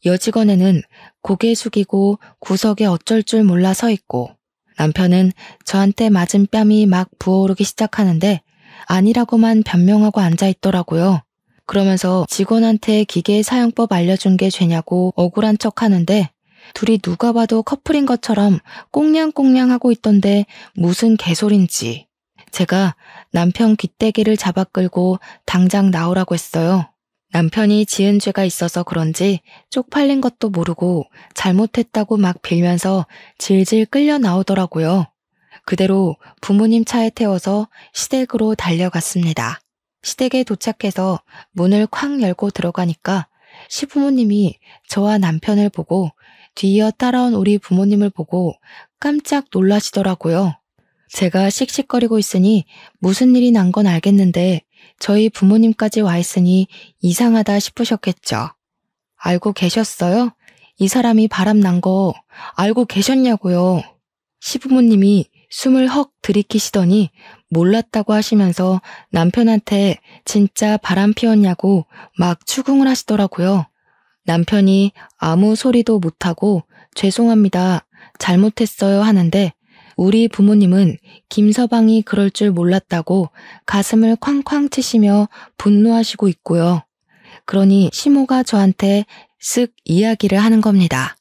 여직원에는 고개 숙이고 구석에 어쩔 줄 몰라 서 있고, 남편은 저한테 맞은 뺨이 막 부어오르기 시작하는데 아니라고만 변명하고 앉아있더라고요. 그러면서 직원한테 기계 사용법 알려준 게 죄냐고 억울한 척 하는데 둘이 누가 봐도 커플인 것처럼 꽁냥꽁냥 하고 있던데 무슨 개소린지. 제가 남편 귀때기를 잡아 끌고 당장 나오라고 했어요. 남편이 지은 죄가 있어서 그런지 쪽팔린 것도 모르고 잘못했다고 막 빌면서 질질 끌려 나오더라고요. 그대로 부모님 차에 태워서 시댁으로 달려갔습니다. 시댁에 도착해서 문을 쾅 열고 들어가니까 시부모님이 저와 남편을 보고 뒤이어 따라온 우리 부모님을 보고 깜짝 놀라시더라고요. 제가 씩씩거리고 있으니 무슨 일이 난 건 알겠는데 저희 부모님까지 와 있으니 이상하다 싶으셨겠죠. 알고 계셨어요? 이 사람이 바람 난 거 알고 계셨냐고요. 시부모님이 숨을 헉 들이키시더니 몰랐다고 하시면서 남편한테 진짜 바람 피웠냐고 막 추궁을 하시더라고요. 남편이 아무 소리도 못하고 죄송합니다, 잘못했어요 하는데 우리 부모님은 김서방이 그럴 줄 몰랐다고 가슴을 쾅쾅 치시며 분노하시고 있고요. 그러니 시모가 저한테 쓱 이야기를 하는 겁니다.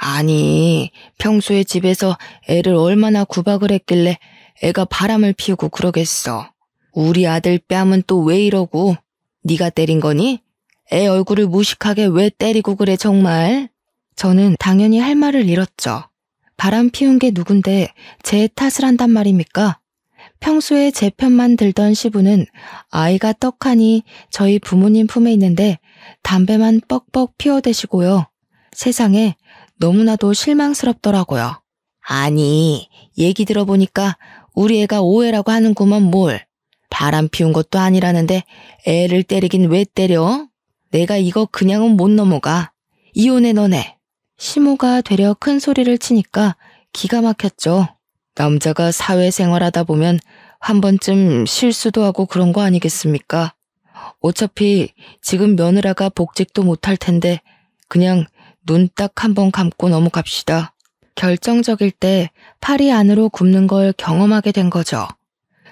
아니, 평소에 집에서 애를 얼마나 구박을 했길래 애가 바람을 피우고 그러겠어. 우리 아들 뺨은 또 왜 이러고? 네가 때린 거니? 애 얼굴을 무식하게 왜 때리고 그래 정말? 저는 당연히 할 말을 잃었죠. 바람 피운 게 누군데 제 탓을 한단 말입니까? 평소에 제 편만 들던 시부는 아이가 떡하니 저희 부모님 품에 있는데 담배만 뻑뻑 피워대시고요. 세상에 너무나도 실망스럽더라고요. 아니, 얘기 들어보니까 우리 애가 오해라고 하는구먼 뭘. 바람 피운 것도 아니라는데 애를 때리긴 왜 때려? 내가 이거 그냥은 못 넘어가. 이혼해 너네. 시모가 되려 큰 소리를 치니까 기가 막혔죠. 남자가 사회생활하다 보면 한 번쯤 실수도 하고 그런 거 아니겠습니까? 어차피 지금 며느라가 복직도 못할 텐데 그냥 눈 딱 한 번 감고 넘어갑시다. 결정적일 때 팔이 안으로 굽는 걸 경험하게 된 거죠.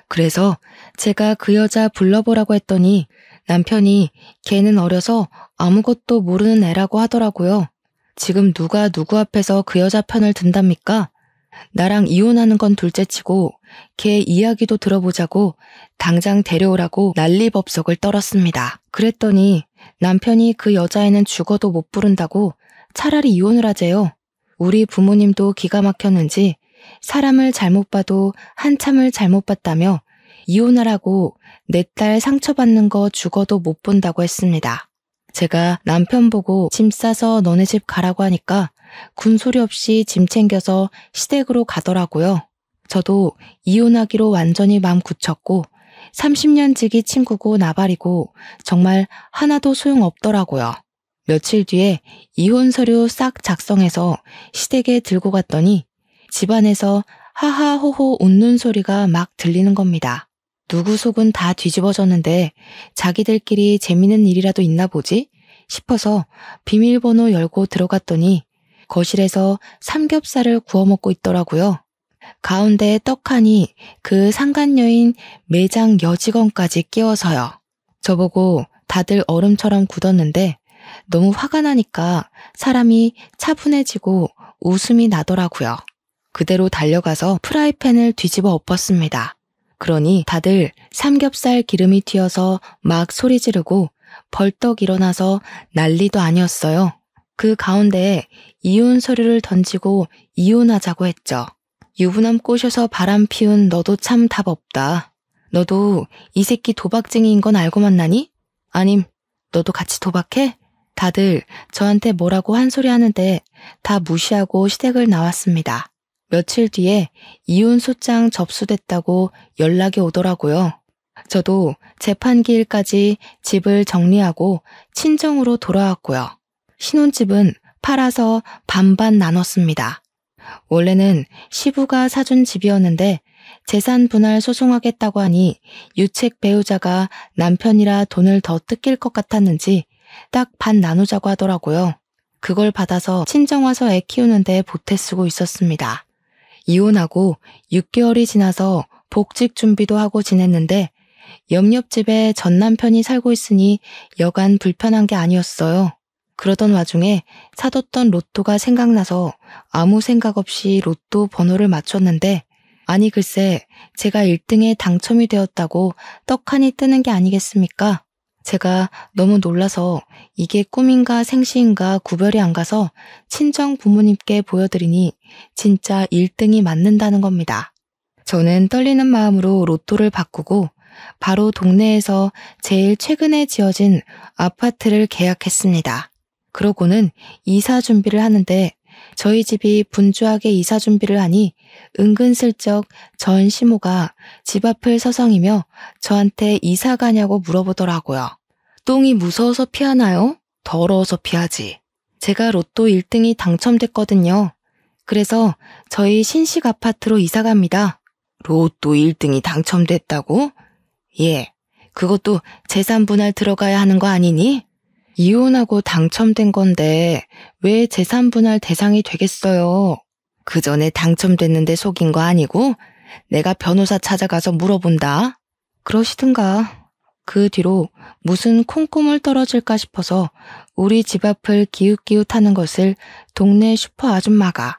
그래서 제가 그 여자 불러보라고 했더니 남편이 걔는 어려서 아무것도 모르는 애라고 하더라고요. 지금 누가 누구 앞에서 그 여자 편을 든답니까? 나랑 이혼하는 건 둘째치고 걔 이야기도 들어보자고 당장 데려오라고 난리법석을 떨었습니다. 그랬더니 남편이 그 여자애는 죽어도 못 부른다고 차라리 이혼을 하재요. 우리 부모님도 기가 막혔는지 사람을 잘못 봐도 한참을 잘못 봤다며 이혼하라고 내 딸 상처받는 거 죽어도 못 본다고 했습니다. 제가 남편 보고 짐 싸서 너네 집 가라고 하니까 군소리 없이 짐 챙겨서 시댁으로 가더라고요. 저도 이혼하기로 완전히 마음 굳혔고 30년 지기 친구고 나발이고 정말 하나도 소용없더라고요. 며칠 뒤에 이혼 서류 싹 작성해서 시댁에 들고 갔더니 집안에서 하하호호 웃는 소리가 막 들리는 겁니다. 누구 속은 다 뒤집어졌는데 자기들끼리 재미있는 일이라도 있나 보지 싶어서 비밀번호 열고 들어갔더니 거실에서 삼겹살을 구워 먹고 있더라고요. 가운데에 떡하니 그 상간녀인 매장 여직원까지 끼워서요. 저보고 다들 얼음처럼 굳었는데 너무 화가 나니까 사람이 차분해지고 웃음이 나더라고요. 그대로 달려가서 프라이팬을 뒤집어 엎었습니다. 그러니 다들 삼겹살 기름이 튀어서 막 소리 지르고 벌떡 일어나서 난리도 아니었어요. 그 가운데에 이혼 서류를 던지고 이혼하자고 했죠. 유부남 꼬셔서 바람 피운 너도 참 답 없다. 너도 이 새끼 도박쟁이인 건 알고 만나니? 아님, 너도 같이 도박해? 다들 저한테 뭐라고 한 소리 하는데 다 무시하고 시댁을 나왔습니다. 며칠 뒤에 이혼 소장 접수됐다고 연락이 오더라고요. 저도 재판기일까지 집을 정리하고 친정으로 돌아왔고요. 신혼집은 팔아서 반반 나눴습니다. 원래는 시부가 사준 집이었는데 재산 분할 소송하겠다고 하니 유책 배우자가 남편이라 돈을 더 뜯길 것 같았는지 딱 반 나누자고 하더라고요. 그걸 받아서 친정 와서 애 키우는데 보태 쓰고 있었습니다. 이혼하고 6개월이 지나서 복직 준비도 하고 지냈는데 옆집에 전 남편이 살고 있으니 여간 불편한 게 아니었어요. 그러던 와중에 사뒀던 로또가 생각나서 아무 생각 없이 로또 번호를 맞췄는데 아니 글쎄 제가 1등에 당첨이 되었다고 떡하니 뜨는 게 아니겠습니까? 제가 너무 놀라서 이게 꿈인가 생시인가 구별이 안 가서 친정 부모님께 보여드리니 진짜 1등이 맞는다는 겁니다. 저는 떨리는 마음으로 로또를 바꾸고 바로 동네에서 제일 최근에 지어진 아파트를 계약했습니다. 그러고는 이사 준비를 하는데 저희 집이 분주하게 이사 준비를 하니 은근슬쩍 전 시모가 집 앞을 서성이며 저한테 이사 가냐고 물어보더라고요. 똥이 무서워서 피하나요? 더러워서 피하지. 제가 로또 1등이 당첨됐거든요. 그래서 저희 신식 아파트로 이사 갑니다. 로또 1등이 당첨됐다고? 예, 그것도 재산 분할 들어가야 하는 거 아니니? 이혼하고 당첨된 건데 왜 재산 분할 대상이 되겠어요? 그 전에 당첨됐는데 속인 거 아니고 내가 변호사 찾아가서 물어본다. 그러시든가. 그 뒤로 무슨 콩고물 떨어질까 싶어서 우리 집 앞을 기웃기웃하는 것을 동네 슈퍼 아줌마가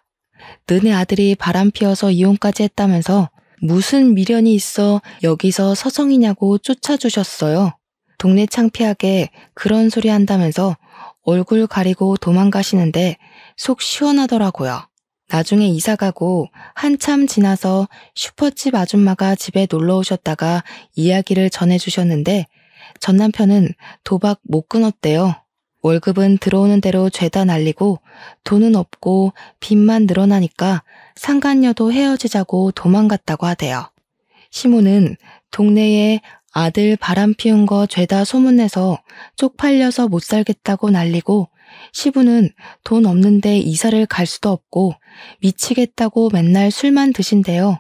너네 아들이 바람 피워서 이혼까지 했다면서 무슨 미련이 있어 여기서 서성이냐고 쫓아주셨어요. 동네 창피하게 그런 소리 한다면서 얼굴 가리고 도망가시는데 속 시원하더라고요. 나중에 이사가고 한참 지나서 슈퍼집 아줌마가 집에 놀러 오셨다가 이야기를 전해주셨는데 전 남편은 도박 못 끊었대요. 월급은 들어오는 대로 죄다 날리고 돈은 없고 빚만 늘어나니까 상간녀도 헤어지자고 도망갔다고 하대요. 시모는 동네에 아들 바람 피운 거 죄다 소문내서 쪽팔려서 못 살겠다고 난리고 시부는 돈 없는데 이사를 갈 수도 없고 미치겠다고 맨날 술만 드신대요.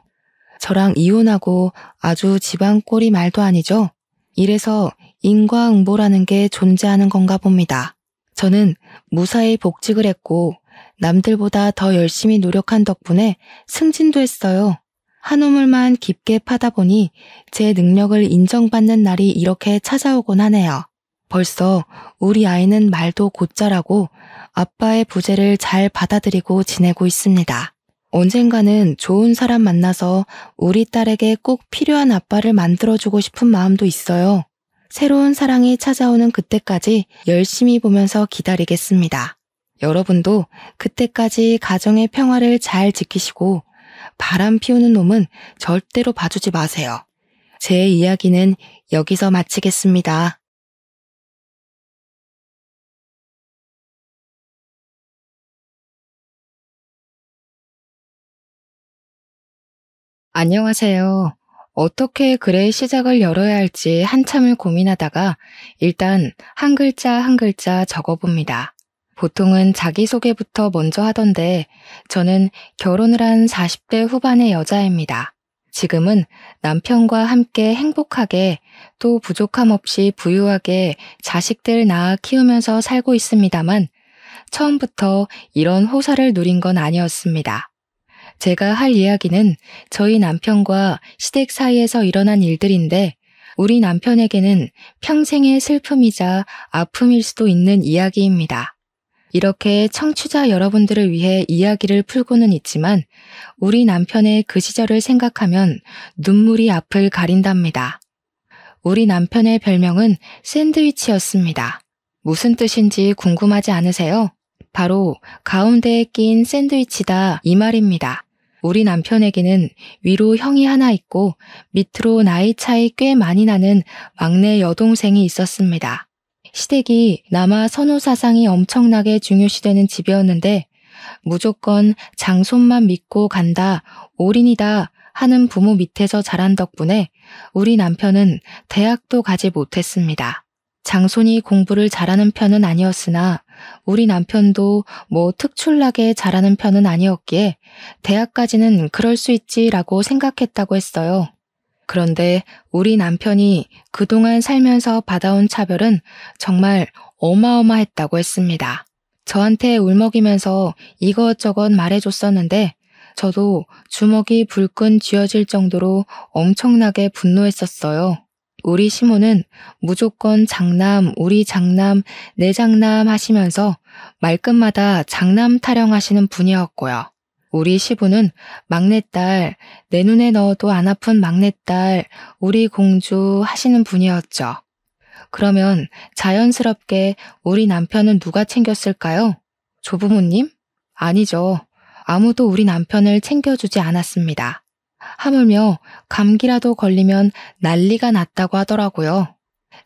저랑 이혼하고 아주 집안 꼴이 말도 아니죠. 이래서 인과응보라는 게 존재하는 건가 봅니다. 저는 무사히 복직을 했고 남들보다 더 열심히 노력한 덕분에 승진도 했어요. 한 우물만 깊게 파다 보니 제 능력을 인정받는 날이 이렇게 찾아오곤 하네요. 벌써 우리 아이는 말도 곧잘하고 아빠의 부재를 잘 받아들이고 지내고 있습니다. 언젠가는 좋은 사람 만나서 우리 딸에게 꼭 필요한 아빠를 만들어주고 싶은 마음도 있어요. 새로운 사랑이 찾아오는 그때까지 열심히 보면서 기다리겠습니다. 여러분도 그때까지 가정의 평화를 잘 지키시고 바람 피우는 놈은 절대로 봐주지 마세요. 제 이야기는 여기서 마치겠습니다. 안녕하세요. 어떻게 글의 시작을 열어야 할지 한참을 고민하다가 일단 한 글자 한 글자 적어봅니다. 보통은 자기소개부터 먼저 하던데 저는 결혼을 한 40대 후반의 여자입니다. 지금은 남편과 함께 행복하게 또 부족함 없이 부유하게 자식들 낳아 키우면서 살고 있습니다만 처음부터 이런 호사를 누린 건 아니었습니다. 제가 할 이야기는 저희 남편과 시댁 사이에서 일어난 일들인데 우리 남편에게는 평생의 슬픔이자 아픔일 수도 있는 이야기입니다. 이렇게 청취자 여러분들을 위해 이야기를 풀고는 있지만 우리 남편의 그 시절을 생각하면 눈물이 앞을 가린답니다. 우리 남편의 별명은 샌드위치였습니다. 무슨 뜻인지 궁금하지 않으세요? 바로 가운데에 낀 샌드위치다 이 말입니다. 우리 남편에게는 위로 형이 하나 있고 밑으로 나이 차이 꽤 많이 나는 막내 여동생이 있었습니다. 시댁이 남아 선호 사상이 엄청나게 중요시되는 집이었는데 무조건 장손만 믿고 간다, 올인이다 하는 부모 밑에서 자란 덕분에 우리 남편은 대학도 가지 못했습니다. 장손이 공부를 잘하는 편은 아니었으나 우리 남편도 뭐 특출나게 잘하는 편은 아니었기에 대학까지는 그럴 수 있지라고 생각했다고 했어요. 그런데 우리 남편이 그동안 살면서 받아온 차별은 정말 어마어마했다고 했습니다. 저한테 울먹이면서 이것저것 말해줬었는데 저도 주먹이 불끈 쥐어질 정도로 엄청나게 분노했었어요. 우리 시모는 무조건 장남, 우리 장남, 내 장남 하시면서 말끝마다 장남 타령하시는 분이었고요. 우리 시부는 막내딸, 내 눈에 넣어도 안 아픈 막내딸, 우리 공주 하시는 분이었죠. 그러면 자연스럽게 우리 남편은 누가 챙겼을까요? 조부모님? 아니죠. 아무도 우리 남편을 챙겨주지 않았습니다. 하물며 감기라도 걸리면 난리가 났다고 하더라고요.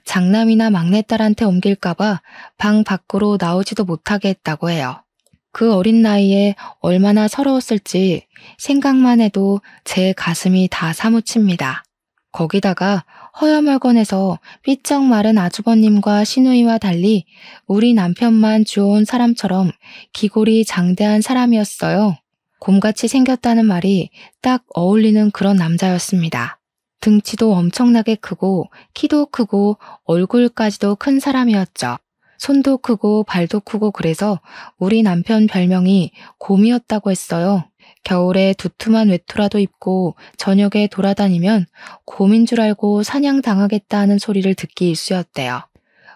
장남이나 막내딸한테 옮길까봐 방 밖으로 나오지도 못하게 했다고 해요. 그 어린 나이에 얼마나 서러웠을지 생각만 해도 제 가슴이 다 사무칩니다. 거기다가 허여멀건해서 삐쩍 마른 아주버님과 시누이와 달리 우리 남편만 주워온 사람처럼 기골이 장대한 사람이었어요. 곰같이 생겼다는 말이 딱 어울리는 그런 남자였습니다. 등치도 엄청나게 크고 키도 크고 얼굴까지도 큰 사람이었죠. 손도 크고 발도 크고 그래서 우리 남편 별명이 곰이었다고 했어요. 겨울에 두툼한 외투라도 입고 저녁에 돌아다니면 곰인 줄 알고 사냥당하겠다 하는 소리를 듣기 일쑤였대요.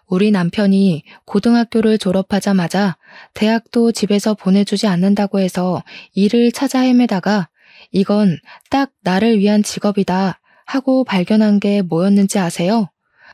우리 남편이 고등학교를 졸업하자마자 대학도 집에서 보내주지 않는다고 해서 일을 찾아 헤매다가 이건 딱 나를 위한 직업이다 하고 발견한 게 뭐였는지 아세요?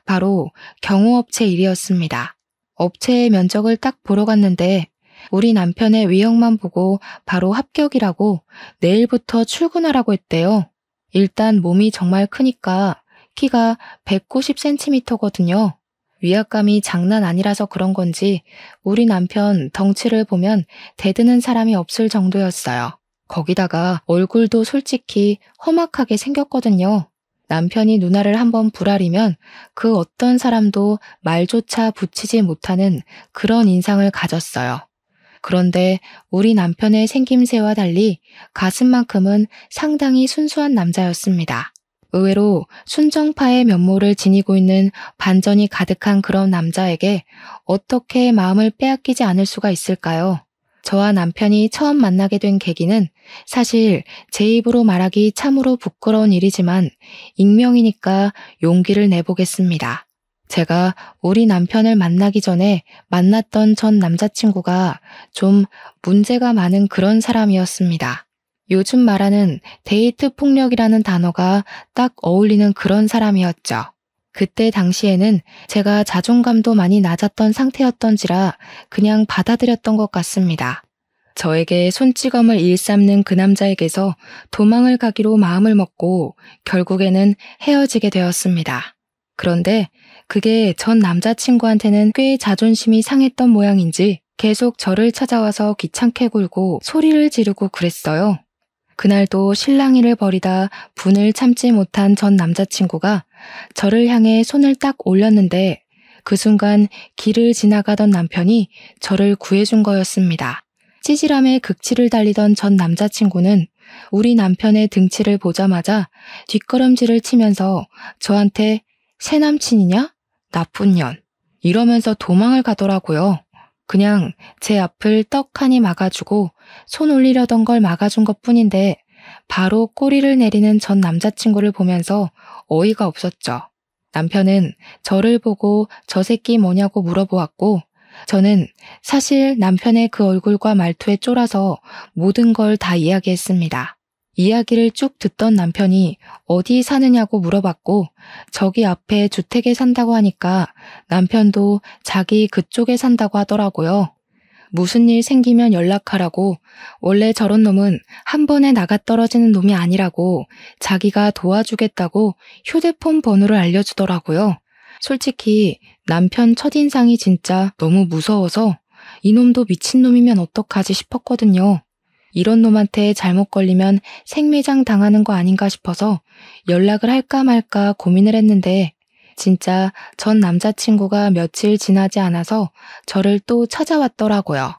바로 경호업체 일이었습니다. 업체의 면적을 딱 보러 갔는데 우리 남편의 외형만 보고 바로 합격이라고 내일부터 출근하라고 했대요. 일단 몸이 정말 크니까 키가 190cm거든요. 위압감이 장난 아니라서 그런 건지 우리 남편 덩치를 보면 대드는 사람이 없을 정도였어요. 거기다가 얼굴도 솔직히 험악하게 생겼거든요. 남편이 누나를 한번 부라리면 그 어떤 사람도 말조차 붙이지 못하는 그런 인상을 가졌어요. 그런데 우리 남편의 생김새와 달리 가슴만큼은 상당히 순수한 남자였습니다. 의외로 순정파의 면모를 지니고 있는 반전이 가득한 그런 남자에게 어떻게 마음을 빼앗기지 않을 수가 있을까요? 저와 남편이 처음 만나게 된 계기는 사실 제 입으로 말하기 참으로 부끄러운 일이지만 익명이니까 용기를 내보겠습니다. 제가 우리 남편을 만나기 전에 만났던 전 남자친구가 좀 문제가 많은 그런 사람이었습니다. 요즘 말하는 데이트 폭력이라는 단어가 딱 어울리는 그런 사람이었죠. 그때 당시에는 제가 자존감도 많이 낮았던 상태였던지라 그냥 받아들였던 것 같습니다. 저에게 손찌검을 일삼는 그 남자에게서 도망을 가기로 마음을 먹고 결국에는 헤어지게 되었습니다. 그런데 그게 전 남자친구한테는 꽤 자존심이 상했던 모양인지 계속 저를 찾아와서 귀찮게 굴고 소리를 지르고 그랬어요. 그날도 실랑이를 벌이다 분을 참지 못한 전 남자친구가 저를 향해 손을 딱 올렸는데 그 순간 길을 지나가던 남편이 저를 구해준 거였습니다. 찌질함에 극치를 달리던 전 남자친구는 우리 남편의 등치를 보자마자 뒷걸음질을 치면서 저한테 새 남친이냐? 나쁜 년. 이러면서 도망을 가더라고요. 그냥 제 앞을 떡하니 막아주고 손 올리려던 걸 막아준 것뿐인데 바로 꼬리를 내리는 전 남자친구를 보면서 어이가 없었죠. 남편은 저를 보고 저 새끼 뭐냐고 물어보았고 저는 사실 남편의 그 얼굴과 말투에 쫄아서 모든 걸 다 이야기했습니다. 이야기를 쭉 듣던 남편이 어디 사느냐고 물어봤고 저기 앞에 주택에 산다고 하니까 남편도 자기 그쪽에 산다고 하더라고요. 무슨 일 생기면 연락하라고, 원래 저런 놈은 한 번에 나가 떨어지는 놈이 아니라고 자기가 도와주겠다고 휴대폰 번호를 알려주더라고요. 솔직히 남편 첫인상이 진짜 너무 무서워서 이놈도 미친놈이면 어떡하지 싶었거든요. 이런 놈한테 잘못 걸리면 생매장 당하는 거 아닌가 싶어서 연락을 할까 말까 고민을 했는데 진짜 전 남자친구가 며칠 지나지 않아서 저를 또 찾아왔더라고요.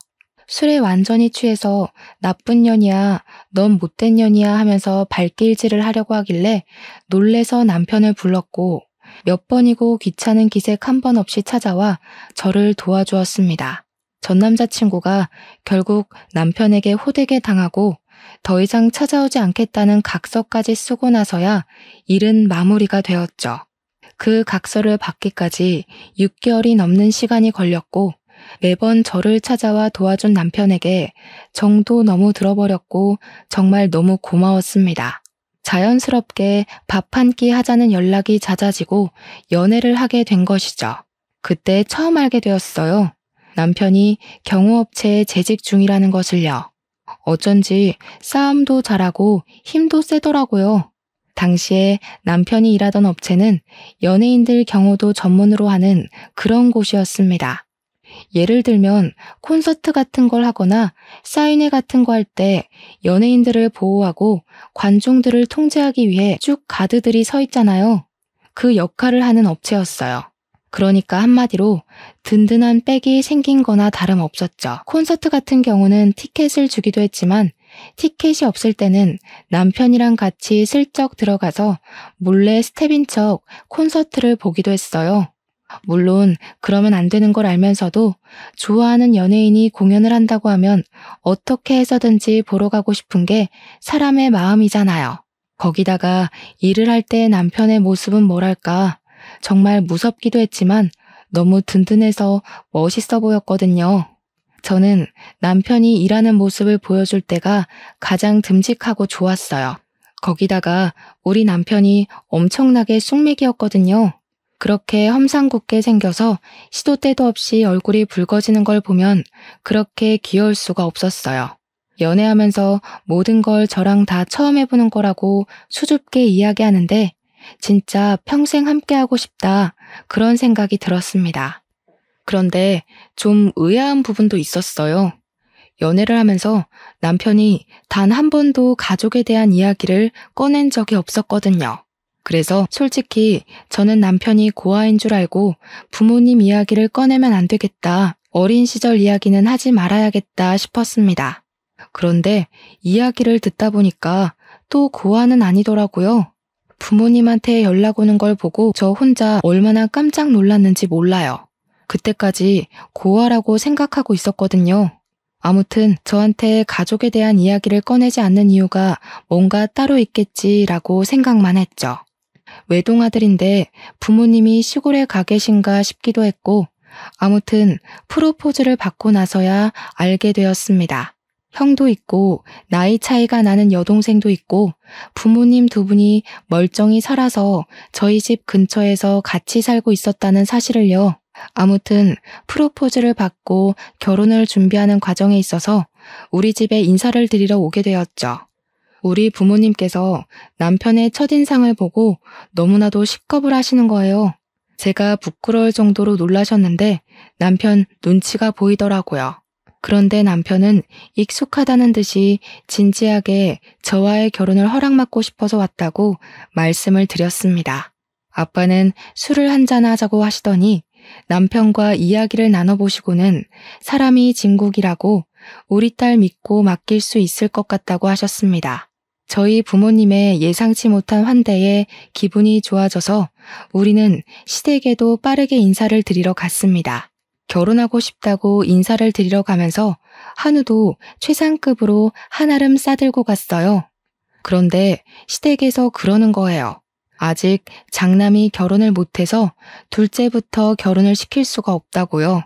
술에 완전히 취해서 나쁜 년이야, 넌 못된 년이야 하면서 발길질을 하려고 하길래 놀래서 남편을 불렀고 몇 번이고 귀찮은 기색 한 번 없이 찾아와 저를 도와주었습니다. 전 남자친구가 결국 남편에게 호되게 당하고 더 이상 찾아오지 않겠다는 각서까지 쓰고 나서야 일은 마무리가 되었죠. 그 각서를 받기까지 6개월이 넘는 시간이 걸렸고 매번 저를 찾아와 도와준 남편에게 정도 너무 들어버렸고 정말 너무 고마웠습니다. 자연스럽게 밥 한 끼 하자는 연락이 잦아지고 연애를 하게 된 것이죠. 그때 처음 알게 되었어요. 남편이 경호업체에 재직 중이라는 것을요. 어쩐지 싸움도 잘하고 힘도 세더라고요. 당시에 남편이 일하던 업체는 연예인들 경호도 전문으로 하는 그런 곳이었습니다. 예를 들면 콘서트 같은 걸 하거나 사인회 같은 거 할 때 연예인들을 보호하고 관중들을 통제하기 위해 쭉 가드들이 서 있잖아요. 그 역할을 하는 업체였어요. 그러니까 한마디로 든든한 백이 생긴 거나 다름없었죠. 콘서트 같은 경우는 티켓을 주기도 했지만 티켓이 없을 때는 남편이랑 같이 슬쩍 들어가서 몰래 스텝인 척 콘서트를 보기도 했어요. 물론 그러면 안 되는 걸 알면서도 좋아하는 연예인이 공연을 한다고 하면 어떻게 해서든지 보러 가고 싶은 게 사람의 마음이잖아요. 거기다가 일을 할 때 남편의 모습은 뭐랄까 정말 무섭기도 했지만 너무 든든해서 멋있어 보였거든요. 저는 남편이 일하는 모습을 보여줄 때가 가장 듬직하고 좋았어요. 거기다가 우리 남편이 엄청나게 쑥맥이었거든요. 그렇게 험상궂게 생겨서 시도 때도 없이 얼굴이 붉어지는 걸 보면 그렇게 귀여울 수가 없었어요. 연애하면서 모든 걸 저랑 다 처음 해보는 거라고 수줍게 이야기하는데 진짜 평생 함께하고 싶다 그런 생각이 들었습니다. 그런데 좀 의아한 부분도 있었어요. 연애를 하면서 남편이 단 한 번도 가족에 대한 이야기를 꺼낸 적이 없었거든요. 그래서 솔직히 저는 남편이 고아인 줄 알고 부모님 이야기를 꺼내면 안 되겠다, 어린 시절 이야기는 하지 말아야겠다 싶었습니다. 그런데 이야기를 듣다 보니까 또 고아는 아니더라고요. 부모님한테 연락 오는 걸 보고 저 혼자 얼마나 깜짝 놀랐는지 몰라요. 그때까지 고아라고 생각하고 있었거든요. 아무튼 저한테 가족에 대한 이야기를 꺼내지 않는 이유가 뭔가 따로 있겠지라고 생각만 했죠. 외동아들인데 부모님이 시골에 가 계신가 싶기도 했고 아무튼 프로포즈를 받고 나서야 알게 되었습니다. 형도 있고 나이 차이가 나는 여동생도 있고 부모님 두 분이 멀쩡히 살아서 저희 집 근처에서 같이 살고 있었다는 사실을요. 아무튼 프로포즈를 받고 결혼을 준비하는 과정에 있어서 우리 집에 인사를 드리러 오게 되었죠. 우리 부모님께서 남편의 첫인상을 보고 너무나도 식겁을 하시는 거예요. 제가 부끄러울 정도로 놀라셨는데 남편 눈치가 보이더라고요. 그런데 남편은 익숙하다는 듯이 진지하게 저와의 결혼을 허락받고 싶어서 왔다고 말씀을 드렸습니다. 아빠는 술을 한잔 하자고 하시더니 남편과 이야기를 나눠보시고는 사람이 진국이라고 우리 딸 믿고 맡길 수 있을 것 같다고 하셨습니다. 저희 부모님의 예상치 못한 환대에 기분이 좋아져서 우리는 시댁에도 빠르게 인사를 드리러 갔습니다. 결혼하고 싶다고 인사를 드리러 가면서 한우도 최상급으로 한아름 싸들고 갔어요. 그런데 시댁에서 그러는 거예요. 아직 장남이 결혼을 못해서 둘째부터 결혼을 시킬 수가 없다고요.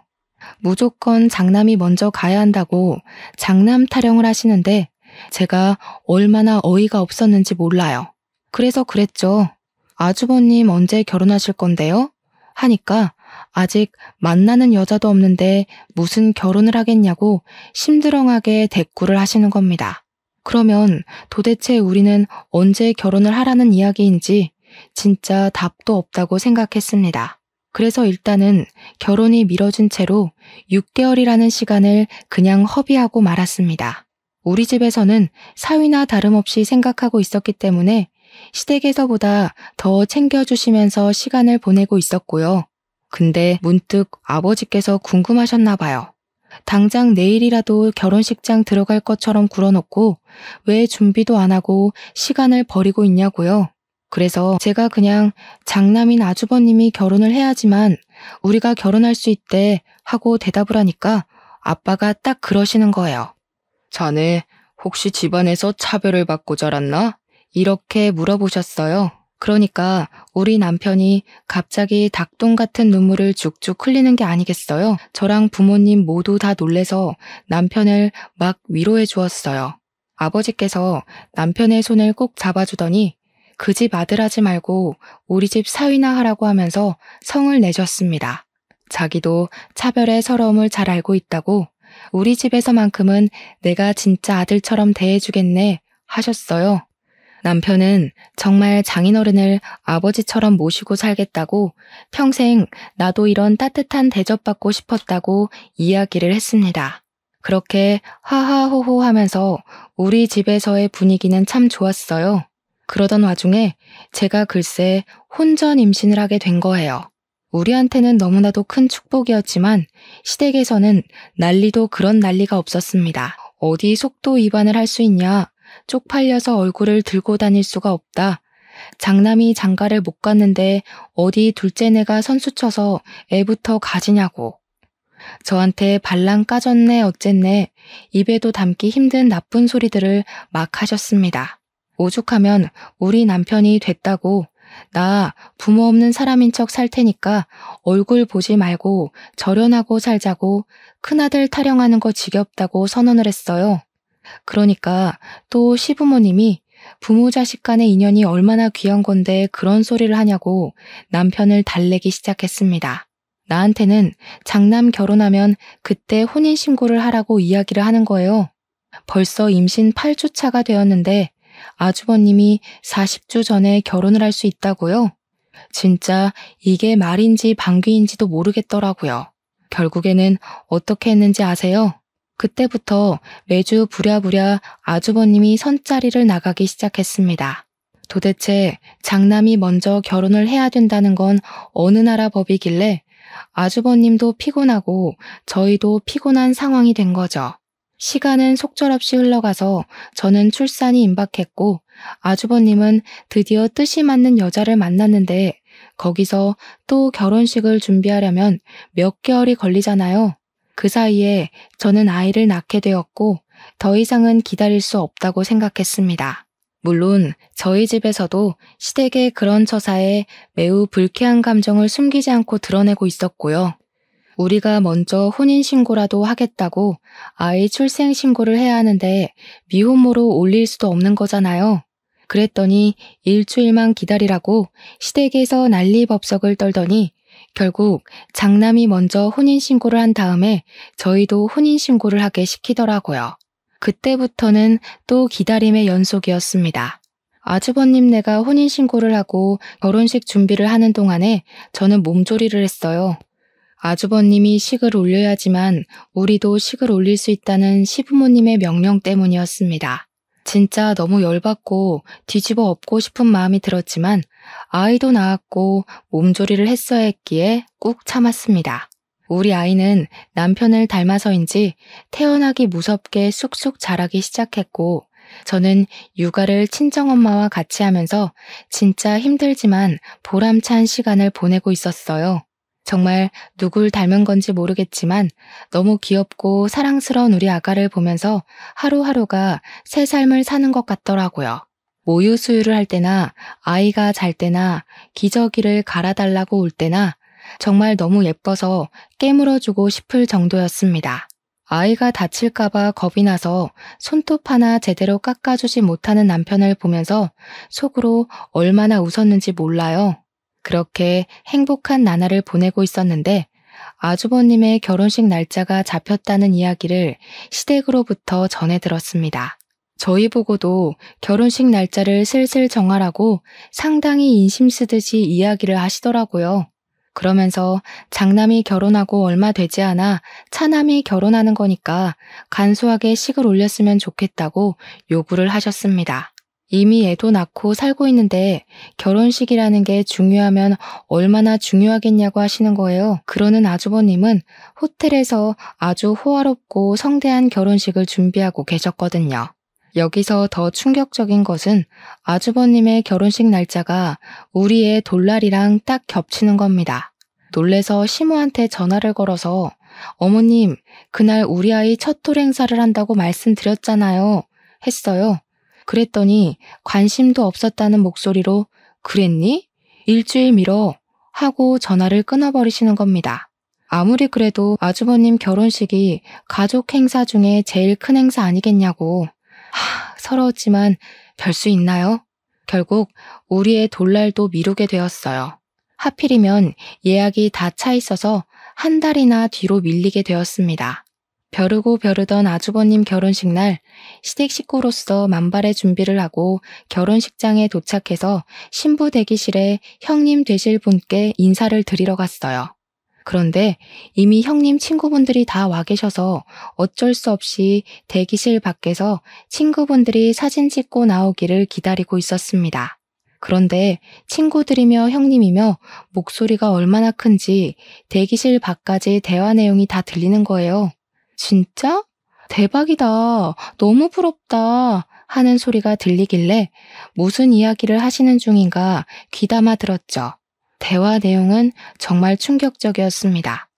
무조건 장남이 먼저 가야 한다고 장남 타령을 하시는데 제가 얼마나 어이가 없었는지 몰라요. 그래서 그랬죠. 아주버님 언제 결혼하실 건데요? 하니까 아직 만나는 여자도 없는데 무슨 결혼을 하겠냐고 심드렁하게 대꾸를 하시는 겁니다. 그러면 도대체 우리는 언제 결혼을 하라는 이야기인지 진짜 답도 없다고 생각했습니다. 그래서 일단은 결혼이 미뤄진 채로 6개월이라는 시간을 그냥 허비하고 말았습니다. 우리 집에서는 사위나 다름없이 생각하고 있었기 때문에 시댁에서보다 더 챙겨주시면서 시간을 보내고 있었고요. 근데 문득 아버지께서 궁금하셨나 봐요. 당장 내일이라도 결혼식장 들어갈 것처럼 굴어놓고 왜 준비도 안 하고 시간을 버리고 있냐고요. 그래서 제가 그냥 장남인 아주버님이 결혼을 해야지만 우리가 결혼할 수 있대 하고 대답을 하니까 아빠가 딱 그러시는 거예요. 자네 혹시 집안에서 차별을 받고 자랐나? 이렇게 물어보셨어요. 그러니까 우리 남편이 갑자기 닭똥 같은 눈물을 죽죽 흘리는 게 아니겠어요? 저랑 부모님 모두 다 놀래서 남편을 막 위로해 주었어요. 아버지께서 남편의 손을 꼭 잡아주더니 그 집 아들 하지 말고 우리 집 사위나 하라고 하면서 성을 내셨습니다. 자기도 차별의 서러움을 잘 알고 있다고 우리 집에서만큼은 내가 진짜 아들처럼 대해주겠네 하셨어요. 남편은 정말 장인어른을 아버지처럼 모시고 살겠다고 평생 나도 이런 따뜻한 대접받고 싶었다고 이야기를 했습니다. 그렇게 하하호호 하면서 우리 집에서의 분위기는 참 좋았어요. 그러던 와중에 제가 글쎄 혼전 임신을 하게 된 거예요. 우리한테는 너무나도 큰 축복이었지만 시댁에서는 난리도 그런 난리가 없었습니다. 어디 속도 위반을 할 수 있냐? 쪽팔려서 얼굴을 들고 다닐 수가 없다. 장남이 장가를 못 갔는데 어디 둘째네가 선수쳐서 애부터 가지냐고. 저한테 발랑 까졌네 어쨌네 입에도 담기 힘든 나쁜 소리들을 막 하셨습니다. 오죽하면 우리 남편이 됐다고 나 부모 없는 사람인 척 살 테니까 얼굴 보지 말고 절연하고 살자고 큰아들 타령하는 거 지겹다고 선언을 했어요. 그러니까 또 시부모님이 부모 자식 간의 인연이 얼마나 귀한 건데 그런 소리를 하냐고 남편을 달래기 시작했습니다. 나한테는 장남 결혼하면 그때 혼인신고를 하라고 이야기를 하는 거예요. 벌써 임신 8주 차가 되었는데 아주버님이 40주 전에 결혼을 할 수 있다고요? 진짜 이게 말인지 방귀인지도 모르겠더라고요. 결국에는 어떻게 했는지 아세요? 그때부터 매주 부랴부랴 아주버님이 선자리를 나가기 시작했습니다. 도대체 장남이 먼저 결혼을 해야 된다는 건 어느 나라 법이길래 아주버님도 피곤하고 저희도 피곤한 상황이 된 거죠. 시간은 속절없이 흘러가서 저는 출산이 임박했고 아주버님은 드디어 뜻이 맞는 여자를 만났는데 거기서 또 결혼식을 준비하려면 몇 개월이 걸리잖아요. 그 사이에 저는 아이를 낳게 되었고 더 이상은 기다릴 수 없다고 생각했습니다. 물론 저희 집에서도 시댁의 그런 처사에 매우 불쾌한 감정을 숨기지 않고 드러내고 있었고요. 우리가 먼저 혼인신고라도 하겠다고 아이 출생신고를 해야 하는데 미혼모로 올릴 수도 없는 거잖아요. 그랬더니 일주일만 기다리라고 시댁에서 난리법석을 떨더니 결국 장남이 먼저 혼인신고를 한 다음에 저희도 혼인신고를 하게 시키더라고요. 그때부터는 또 기다림의 연속이었습니다. 아주버님네가 혼인신고를 하고 결혼식 준비를 하는 동안에 저는 몸조리를 했어요. 아주버님이 식을 올려야지만 우리도 식을 올릴 수 있다는 시부모님의 명령 때문이었습니다. 진짜 너무 열받고 뒤집어 엎고 싶은 마음이 들었지만 아이도 낳았고 몸조리를 했어야 했기에 꾹 참았습니다. 우리 아이는 남편을 닮아서인지 태어나기 무섭게 쑥쑥 자라기 시작했고 저는 육아를 친정엄마와 같이 하면서 진짜 힘들지만 보람찬 시간을 보내고 있었어요. 정말 누굴 닮은 건지 모르겠지만 너무 귀엽고 사랑스러운 우리 아가를 보면서 하루하루가 새 삶을 사는 것 같더라고요. 모유 수유를 할 때나 아이가 잘 때나 기저귀를 갈아달라고 올 때나 정말 너무 예뻐서 깨물어주고 싶을 정도였습니다. 아이가 다칠까봐 겁이 나서 손톱 하나 제대로 깎아주지 못하는 남편을 보면서 속으로 얼마나 웃었는지 몰라요. 그렇게 행복한 나날을 보내고 있었는데 아주버님의 결혼식 날짜가 잡혔다는 이야기를 시댁으로부터 전해 들었습니다. 저희 보고도 결혼식 날짜를 슬슬 정하라고 상당히 인심 쓰듯이 이야기를 하시더라고요. 그러면서 장남이 결혼하고 얼마 되지 않아 차남이 결혼하는 거니까 간소하게 식을 올렸으면 좋겠다고 요구를 하셨습니다. 이미 애도 낳고 살고 있는데 결혼식이라는 게 중요하면 얼마나 중요하겠냐고 하시는 거예요. 그러는 아주버님은 호텔에서 아주 호화롭고 성대한 결혼식을 준비하고 계셨거든요. 여기서 더 충격적인 것은 아주버님의 결혼식 날짜가 우리의 돌날이랑 딱 겹치는 겁니다. 놀래서 시모한테 전화를 걸어서 어머님, 그날 우리 아이 첫 돌 행사를 한다고 말씀드렸잖아요. 했어요. 그랬더니 관심도 없었다는 목소리로 그랬니? 일주일 미뤄 하고 전화를 끊어버리시는 겁니다. 아무리 그래도 아주버님 결혼식이 가족 행사 중에 제일 큰 행사 아니겠냐고. 서러웠지만 별 수 있나요? 결국 우리의 돌날도 미루게 되었어요. 하필이면 예약이 다 차 있어서 한 달이나 뒤로 밀리게 되었습니다. 벼르고 벼르던 아주버님 결혼식 날 시댁 식구로서 만발의 준비를 하고 결혼식장에 도착해서 신부 대기실에 형님 되실 분께 인사를 드리러 갔어요. 그런데 이미 형님 친구분들이 다 와 계셔서 어쩔 수 없이 대기실 밖에서 친구분들이 사진 찍고 나오기를 기다리고 있었습니다. 그런데 친구들이며 형님이며 목소리가 얼마나 큰지 대기실 밖까지 대화 내용이 다 들리는 거예요. 진짜? 대박이다. 너무 부럽다. 하는 소리가 들리길래 무슨 이야기를 하시는 중인가 귀담아 들었죠. 대화 내용은 정말 충격적이었습니다.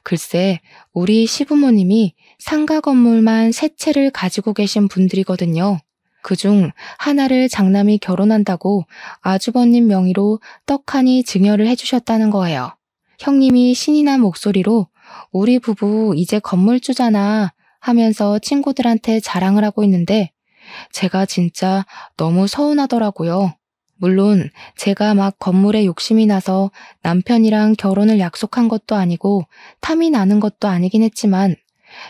글쎄, 우리 시부모님이 상가 건물만 3채를 가지고 계신 분들이거든요. 그중 하나를 장남이 결혼한다고 아주버님 명의로 떡하니 증여를 해주셨다는 거예요. 형님이 신이 난 목소리로 우리 부부 이제 건물주잖아 하면서 친구들한테 자랑을 하고 있는데 제가 진짜 너무 서운하더라고요. 물론 제가 막 건물에 욕심이 나서 남편이랑 결혼을 약속한 것도 아니고 탐이 나는 것도 아니긴 했지만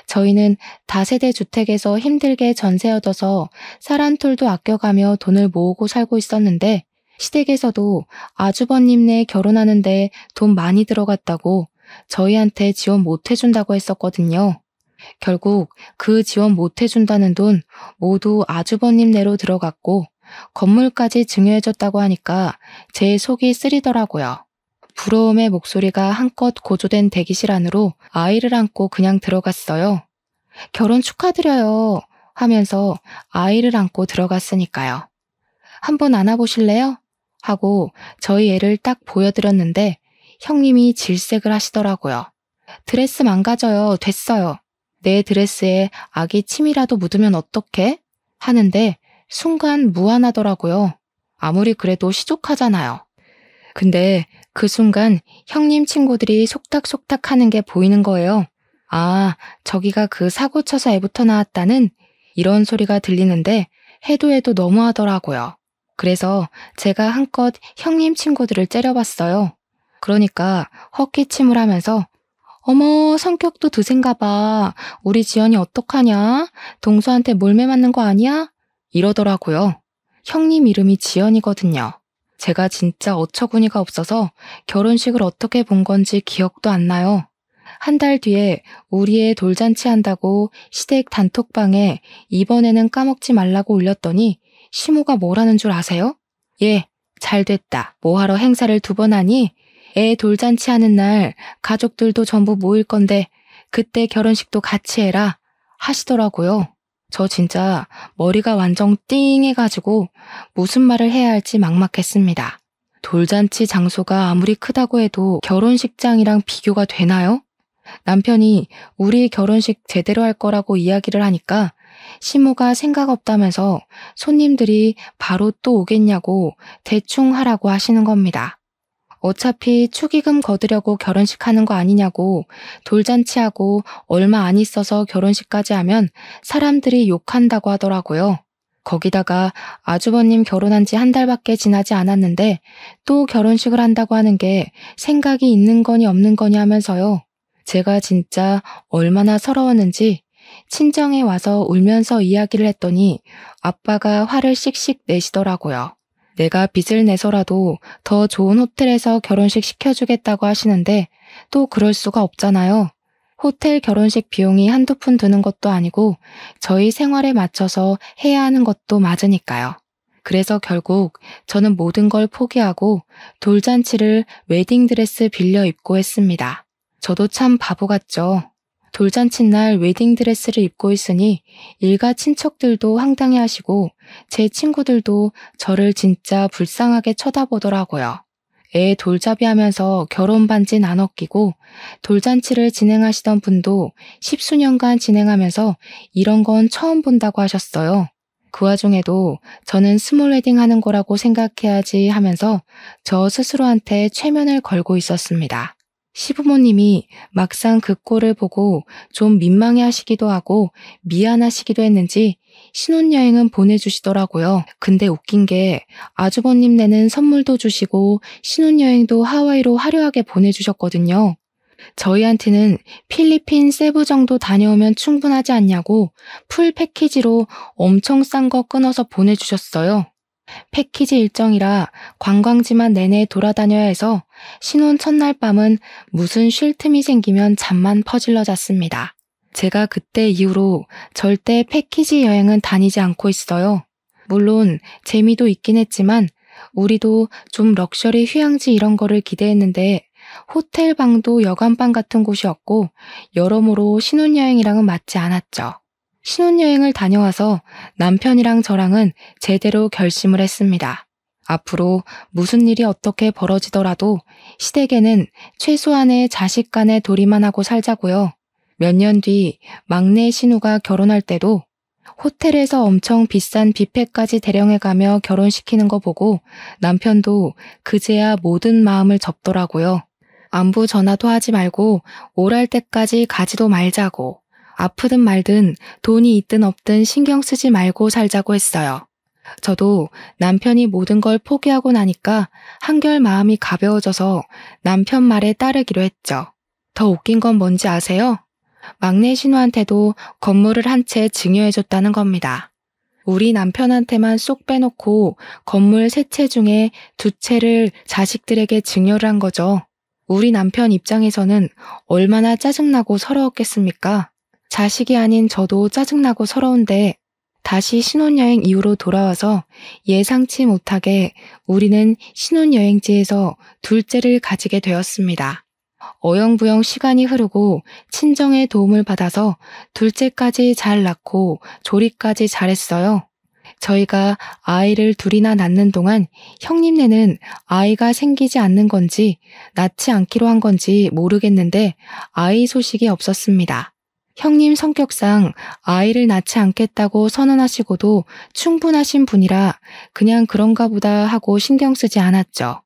저희는 다세대 주택에서 힘들게 전세 얻어서 쌀 한 톨도 아껴가며 돈을 모으고 살고 있었는데 시댁에서도 아주버님네 결혼하는데 돈 많이 들어갔다고 저희한테 지원 못 해준다고 했었거든요. 결국 그 지원 못 해준다는 돈 모두 아주버님네로 들어갔고 건물까지 증여해줬다고 하니까 제 속이 쓰리더라고요. 부러움의 목소리가 한껏 고조된 대기실 안으로 아이를 안고 그냥 들어갔어요. 결혼 축하드려요 하면서 아이를 안고 들어갔으니까요. 한번 안아보실래요? 하고 저희 애를 딱 보여드렸는데 형님이 질색을 하시더라고요. 드레스 망가져요. 됐어요. 내 드레스에 아기 침이라도 묻으면 어떡해? 하는데 순간 무안하더라고요. 아무리 그래도 시족하잖아요. 근데 그 순간 형님 친구들이 속닥속닥 하는 게 보이는 거예요. 아, 저기가 그 사고 쳐서 애부터 나왔다는 이런 소리가 들리는데 해도 너무하더라고요. 그래서 제가 한껏 형님 친구들을 째려봤어요. 그러니까 헛기침을 하면서 어머, 성격도 드센가 봐. 우리 지연이 어떡하냐? 동서한테 몰매 맞는 거 아니야? 이러더라고요. 형님 이름이 지연이거든요. 제가 진짜 어처구니가 없어서 결혼식을 어떻게 본 건지 기억도 안 나요. 한 달 뒤에 우리 애 돌잔치 한다고 시댁 단톡방에 이번에는 까먹지 말라고 올렸더니 시모가 뭐라는 줄 아세요? 예, 잘 됐다. 뭐하러 행사를 2번 하니? 애 돌잔치 하는 날 가족들도 전부 모일 건데 그때 결혼식도 같이 해라 하시더라고요. 저 진짜 머리가 완전 띵해가지고 무슨 말을 해야 할지 막막했습니다. 돌잔치 장소가 아무리 크다고 해도 결혼식장이랑 비교가 되나요? 남편이 우리 결혼식 제대로 할 거라고 이야기를 하니까 시모가 생각 없다면서 손님들이 바로 또 오겠냐고 대충 하라고 하시는 겁니다. 어차피 축의금 거두려고 결혼식 하는 거 아니냐고 돌잔치하고 얼마 안 있어서 결혼식까지 하면 사람들이 욕한다고 하더라고요. 거기다가 아주버님 결혼한 지 1달밖에 지나지 않았는데 또 결혼식을 한다고 하는 게 생각이 있는 거니 없는 거니 하면서요. 제가 진짜 얼마나 서러웠는지 친정에 와서 울면서 이야기를 했더니 아빠가 화를 씩씩 내시더라고요. 내가 빚을 내서라도 더 좋은 호텔에서 결혼식 시켜주겠다고 하시는데 또 그럴 수가 없잖아요. 호텔 결혼식 비용이 한두 푼 드는 것도 아니고 저희 생활에 맞춰서 해야 하는 것도 맞으니까요. 그래서 결국 저는 모든 걸 포기하고 돌잔치를 웨딩드레스 빌려 입고 했습니다. 저도 참 바보 같죠. 돌잔치 날 웨딩드레스를 입고 있으니 일가 친척들도 황당해하시고 제 친구들도 저를 진짜 불쌍하게 쳐다보더라고요. 애 돌잡이 하면서 결혼 반지는 안 얻기고 돌잔치를 진행하시던 분도 10수년간 진행하면서 이런 건 처음 본다고 하셨어요. 그 와중에도 저는 스몰 웨딩 하는 거라고 생각해야지 하면서 저 스스로한테 최면을 걸고 있었습니다. 시부모님이 막상 그 꼴을 보고 좀 민망해 하시기도 하고 미안하시기도 했는지 신혼여행은 보내주시더라고요. 근데 웃긴 게 아주버님네는 선물도 주시고 신혼여행도 하와이로 화려하게 보내주셨거든요. 저희한테는 필리핀 세부 정도 다녀오면 충분하지 않냐고 풀 패키지로 엄청 싼 거 끊어서 보내주셨어요. 패키지 일정이라 관광지만 내내 돌아다녀야 해서 신혼 첫날 밤은 무슨 쉴 틈이 생기면 잠만 퍼질러 잤습니다. 제가 그때 이후로 절대 패키지 여행은 다니지 않고 있어요. 물론 재미도 있긴 했지만 우리도 좀 럭셔리 휴양지 이런 거를 기대했는데 호텔 방도 여관방 같은 곳이었고 여러모로 신혼여행이랑은 맞지 않았죠. 신혼여행을 다녀와서 남편이랑 저랑은 제대로 결심을 했습니다. 앞으로 무슨 일이 어떻게 벌어지더라도 시댁에는 최소한의 자식 간의 도리만 하고 살자고요. 몇 년 뒤 막내 신우가 결혼할 때도 호텔에서 엄청 비싼 뷔페까지 대령해가며 결혼시키는 거 보고 남편도 그제야 모든 마음을 접더라고요. 안부 전화도 하지 말고 오랄 때까지 가지도 말자고. 아프든 말든 돈이 있든 없든 신경 쓰지 말고 살자고 했어요. 저도 남편이 모든 걸 포기하고 나니까 한결 마음이 가벼워져서 남편 말에 따르기로 했죠. 더 웃긴 건 뭔지 아세요? 막내 신우한테도 건물을 한 채 증여해줬다는 겁니다. 우리 남편한테만 쏙 빼놓고 건물 3채 중에 2채를 자식들에게 증여를 한 거죠. 우리 남편 입장에서는 얼마나 짜증나고 서러웠겠습니까? 자식이 아닌 저도 짜증나고 서러운데 다시 신혼여행 이후로 돌아와서 예상치 못하게 우리는 신혼여행지에서 둘째를 가지게 되었습니다. 어영부영 시간이 흐르고 친정의 도움을 받아서 둘째까지 잘 낳고 조리까지 잘했어요. 저희가 아이를 둘이나 낳는 동안 형님네는 아이가 생기지 않는 건지 낳지 않기로 한 건지 모르겠는데 아이 소식이 없었습니다. 형님 성격상 아이를 낳지 않겠다고 선언하시고도 충분하신 분이라 그냥 그런가 보다 하고 신경 쓰지 않았죠.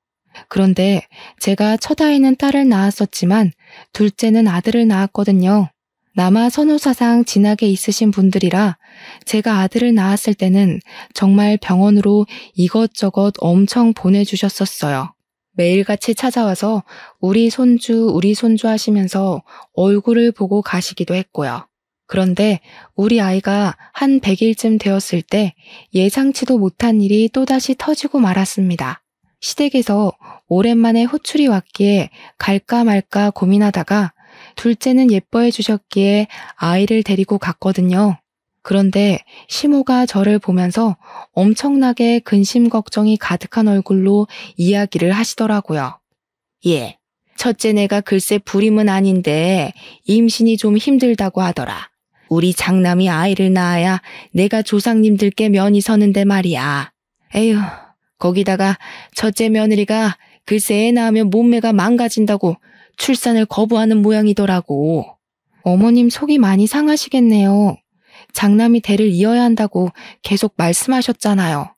그런데 제가 첫 아이는 딸을 낳았었지만 둘째는 아들을 낳았거든요. 남아 선호사상 진하게 있으신 분들이라 제가 아들을 낳았을 때는 정말 병원으로 이것저것 엄청 보내주셨었어요. 매일같이 찾아와서 우리 손주 하시면서 얼굴을 보고 가시기도 했고요. 그런데 우리 아이가 한 100일쯤 되었을 때 예상치도 못한 일이 또다시 터지고 말았습니다. 시댁에서 오랜만에 호출이 왔기에 갈까 말까 고민하다가 둘째는 예뻐해 주셨기에 아이를 데리고 갔거든요. 그런데 시모가 저를 보면서 엄청나게 근심 걱정이 가득한 얼굴로 이야기를 하시더라고요. 예, 첫째 내가 글쎄 불임은 아닌데 임신이 좀 힘들다고 하더라. 우리 장남이 아이를 낳아야 내가 조상님들께 면이 서는데 말이야. 에휴, 거기다가 첫째 며느리가 글쎄 애 낳으면 몸매가 망가진다고 출산을 거부하는 모양이더라고. 어머님 속이 많이 상하시겠네요. 장남이 대를 이어야 한다고 계속 말씀하셨잖아요.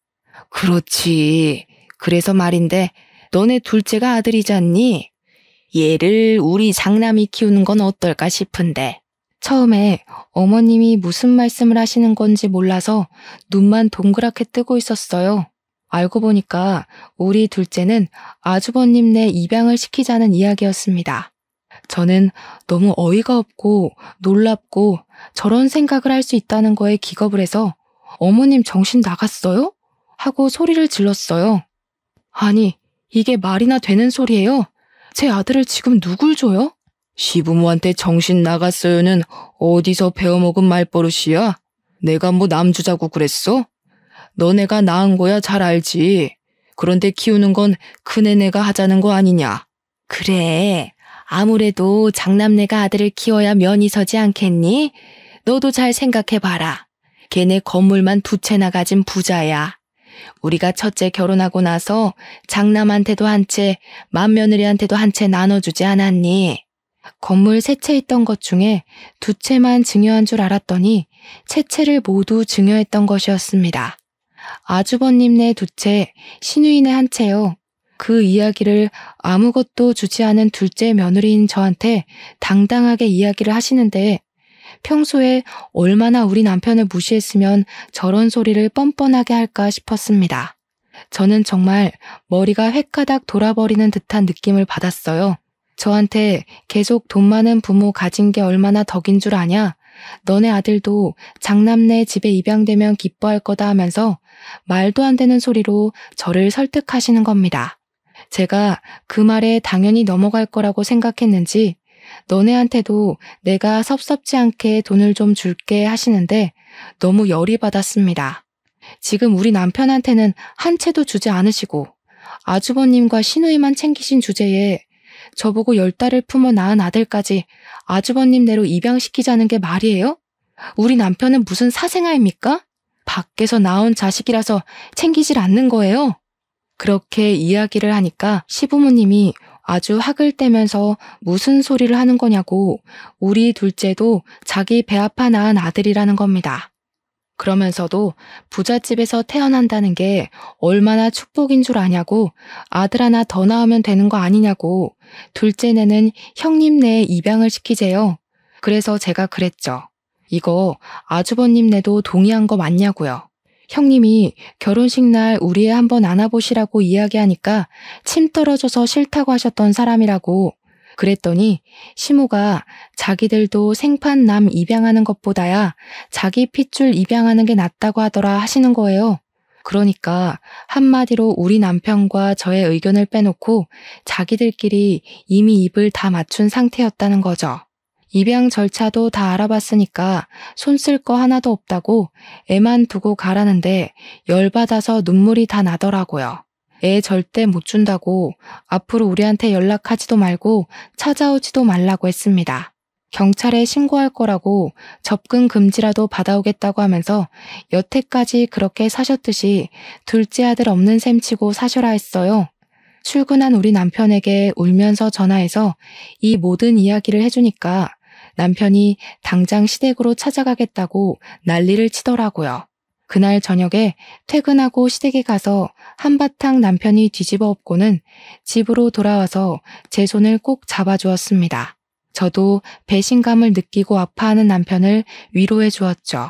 그렇지. 그래서 말인데 너네 둘째가 아들이잖니? 얘를 우리 장남이 키우는 건 어떨까 싶은데. 처음에 어머님이 무슨 말씀을 하시는 건지 몰라서 눈만 동그랗게 뜨고 있었어요. 알고 보니까 우리 둘째는 아주버님네 입양을 시키자는 이야기였습니다. 저는 너무 어이가 없고 놀랍고 저런 생각을 할 수 있다는 거에 기겁을 해서 어머님 정신 나갔어요? 하고 소리를 질렀어요. 아니, 이게 말이나 되는 소리예요? 제 아들을 지금 누굴 줘요? 시부모한테 정신 나갔어요는 어디서 배워먹은 말버릇이야? 내가 뭐 남주자고 그랬어? 너네가 낳은 거야 잘 알지. 그런데 키우는 건 큰애네가 하자는 거 아니냐? 그래, 아무래도 장남네가 아들을 키워야 면이 서지 않겠니? 너도 잘 생각해봐라. 걔네 건물만 2채나 가진 부자야. 우리가 첫째 결혼하고 나서 장남한테도 한 채, 맏며느리한테도 한 채 나눠주지 않았니? 건물 3채 있던 것 중에 2채만 증여한 줄 알았더니 채채를 모두 증여했던 것이었습니다. 아주버님네 2채, 시누이네 1채요. 그 이야기를 아무것도 주지 않은 둘째 며느리인 저한테 당당하게 이야기를 하시는데 평소에 얼마나 우리 남편을 무시했으면 저런 소리를 뻔뻔하게 할까 싶었습니다. 저는 정말 머리가 획가닥 돌아버리는 듯한 느낌을 받았어요. 저한테 계속 돈 많은 부모 가진 게 얼마나 덕인 줄 아냐? 너네 아들도 장남네 집에 입양되면 기뻐할 거다 하면서 말도 안 되는 소리로 저를 설득하시는 겁니다. 제가 그 말에 당연히 넘어갈 거라고 생각했는지 너네한테도 내가 섭섭지 않게 돈을 좀 줄게 하시는데 너무 열이 받았습니다. 지금 우리 남편한테는 한 채도 주지 않으시고 아주버님과 시누이만 챙기신 주제에 저보고 10달을 품어 낳은 아들까지 아주버님네로 입양시키자는 게 말이에요? 우리 남편은 무슨 사생아입니까? 밖에서 나온 자식이라서 챙기질 않는 거예요? 그렇게 이야기를 하니까 시부모님이 아주 학을 떼면서 무슨 소리를 하는 거냐고 우리 둘째도 자기 배 아파 낳은 아들이라는 겁니다. 그러면서도 부잣집에서 태어난다는 게 얼마나 축복인 줄 아냐고 아들 하나 더 낳으면 되는 거 아니냐고 둘째네는 형님네에 입양을 시키재요. 그래서 제가 그랬죠. 이거 아주버님네도 동의한 거 맞냐고요. 형님이 결혼식 날 우리 애 한번 안아보시라고 이야기하니까 침 떨어져서 싫다고 하셨던 사람이라고 그랬더니 시모가 자기들도 생판 남 입양하는 것보다야 자기 핏줄 입양하는 게 낫다고 하더라 하시는 거예요. 그러니까 한마디로 우리 남편과 저의 의견을 빼놓고 자기들끼리 이미 입을 다 맞춘 상태였다는 거죠. 입양 절차도 다 알아봤으니까 손 쓸 거 하나도 없다고 애만 두고 가라는데 열받아서 눈물이 다 나더라고요. 애 절대 못 준다고 앞으로 우리한테 연락하지도 말고 찾아오지도 말라고 했습니다. 경찰에 신고할 거라고 접근 금지라도 받아오겠다고 하면서 여태까지 그렇게 사셨듯이 둘째 아들 없는 셈 치고 사셔라 했어요. 출근한 우리 남편에게 울면서 전화해서 이 모든 이야기를 해주니까 남편이 당장 시댁으로 찾아가겠다고 난리를 치더라고요. 그날 저녁에 퇴근하고 시댁에 가서 한바탕 남편이 뒤집어 엎고는 집으로 돌아와서 제 손을 꼭 잡아주었습니다. 저도 배신감을 느끼고 아파하는 남편을 위로해 주었죠.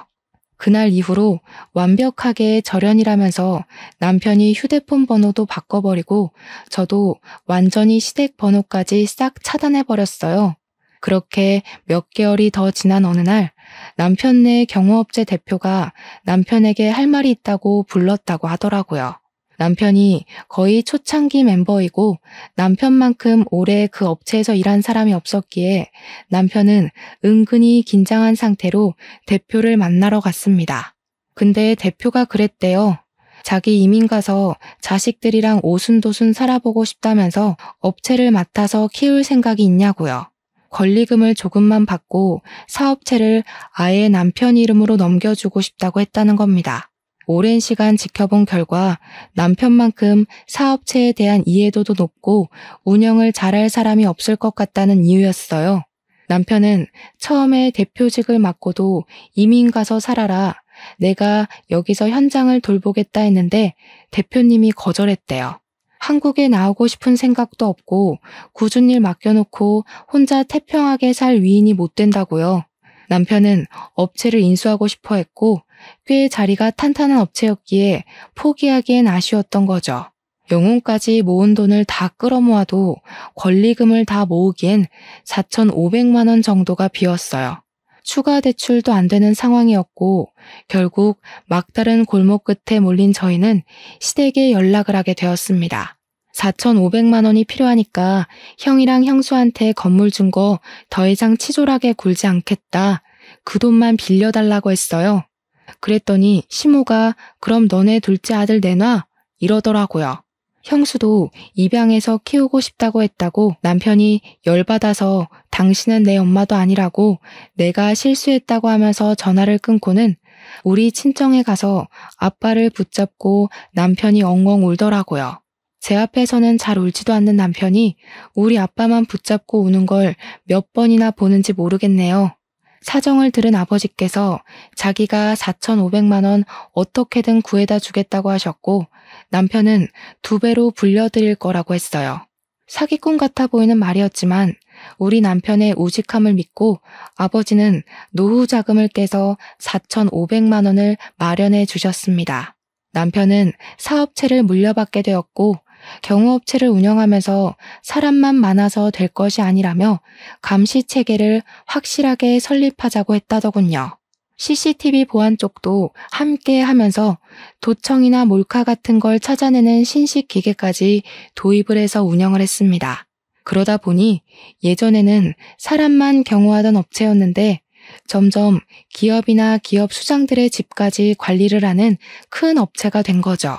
그날 이후로 완벽하게 절연이라면서 남편이 휴대폰 번호도 바꿔버리고 저도 완전히 시댁 번호까지 싹 차단해버렸어요. 그렇게 몇 개월이 더 지난 어느 날 남편네 경호업체 대표가 남편에게 할 말이 있다고 불렀다고 하더라고요. 남편이 거의 초창기 멤버이고 남편만큼 오래 그 업체에서 일한 사람이 없었기에 남편은 은근히 긴장한 상태로 대표를 만나러 갔습니다. 근데 대표가 그랬대요. 자기 이민 가서 자식들이랑 오순도순 살아보고 싶다면서 업체를 맡아서 키울 생각이 있냐고요. 권리금을 조금만 받고 사업체를 아예 남편 이름으로 넘겨주고 싶다고 했다는 겁니다. 오랜 시간 지켜본 결과 남편만큼 사업체에 대한 이해도도 높고 운영을 잘할 사람이 없을 것 같다는 이유였어요. 남편은 처음에 대표직을 맡고도 이민 가서 살아라. 내가 여기서 현장을 돌보겠다 했는데 대표님이 거절했대요. 한국에 나오고 싶은 생각도 없고 굳은 일 맡겨놓고 혼자 태평하게 살 위인이 못 된다고요. 남편은 업체를 인수하고 싶어 했고 꽤 자리가 탄탄한 업체였기에 포기하기엔 아쉬웠던 거죠. 영혼까지 모은 돈을 다 끌어모아도 권리금을 다 모으기엔 4,500만 원 정도가 비었어요. 추가 대출도 안 되는 상황이었고 결국 막다른 골목 끝에 몰린 저희는 시댁에 연락을 하게 되었습니다. 4,500만 원이 필요하니까 형이랑 형수한테 건물 준 거 더 이상 치졸하게 굴지 않겠다. 그 돈만 빌려달라고 했어요. 그랬더니 시모가 그럼 너네 둘째 아들 내놔 이러더라고요. 형수도 입양해서 키우고 싶다고 했다고 남편이 열받아서 당신은 내 엄마도 아니라고 내가 실수했다고 하면서 전화를 끊고는 우리 친정에 가서 아빠를 붙잡고 남편이 엉엉 울더라고요. 제 앞에서는 잘 울지도 않는 남편이 우리 아빠만 붙잡고 우는 걸 몇 번이나 보는지 모르겠네요. 사정을 들은 아버지께서 자기가 4,500만 원 어떻게든 구해다 주겠다고 하셨고 남편은 2배로 불려드릴 거라고 했어요. 사기꾼 같아 보이는 말이었지만 우리 남편의 우직함을 믿고 아버지는 노후 자금을 깨서 4,500만 원을 마련해 주셨습니다. 남편은 사업체를 물려받게 되었고 경호업체를 운영하면서 사람만 많아서 될 것이 아니라며 감시체계를 확실하게 설립하자고 했다더군요. CCTV 보안 쪽도 함께 하면서 도청이나 몰카 같은 걸 찾아내는 신식 기계까지 도입을 해서 운영을 했습니다. 그러다 보니 예전에는 사람만 경호하던 업체였는데 점점 기업이나 기업 수장들의 집까지 관리를 하는 큰 업체가 된 거죠.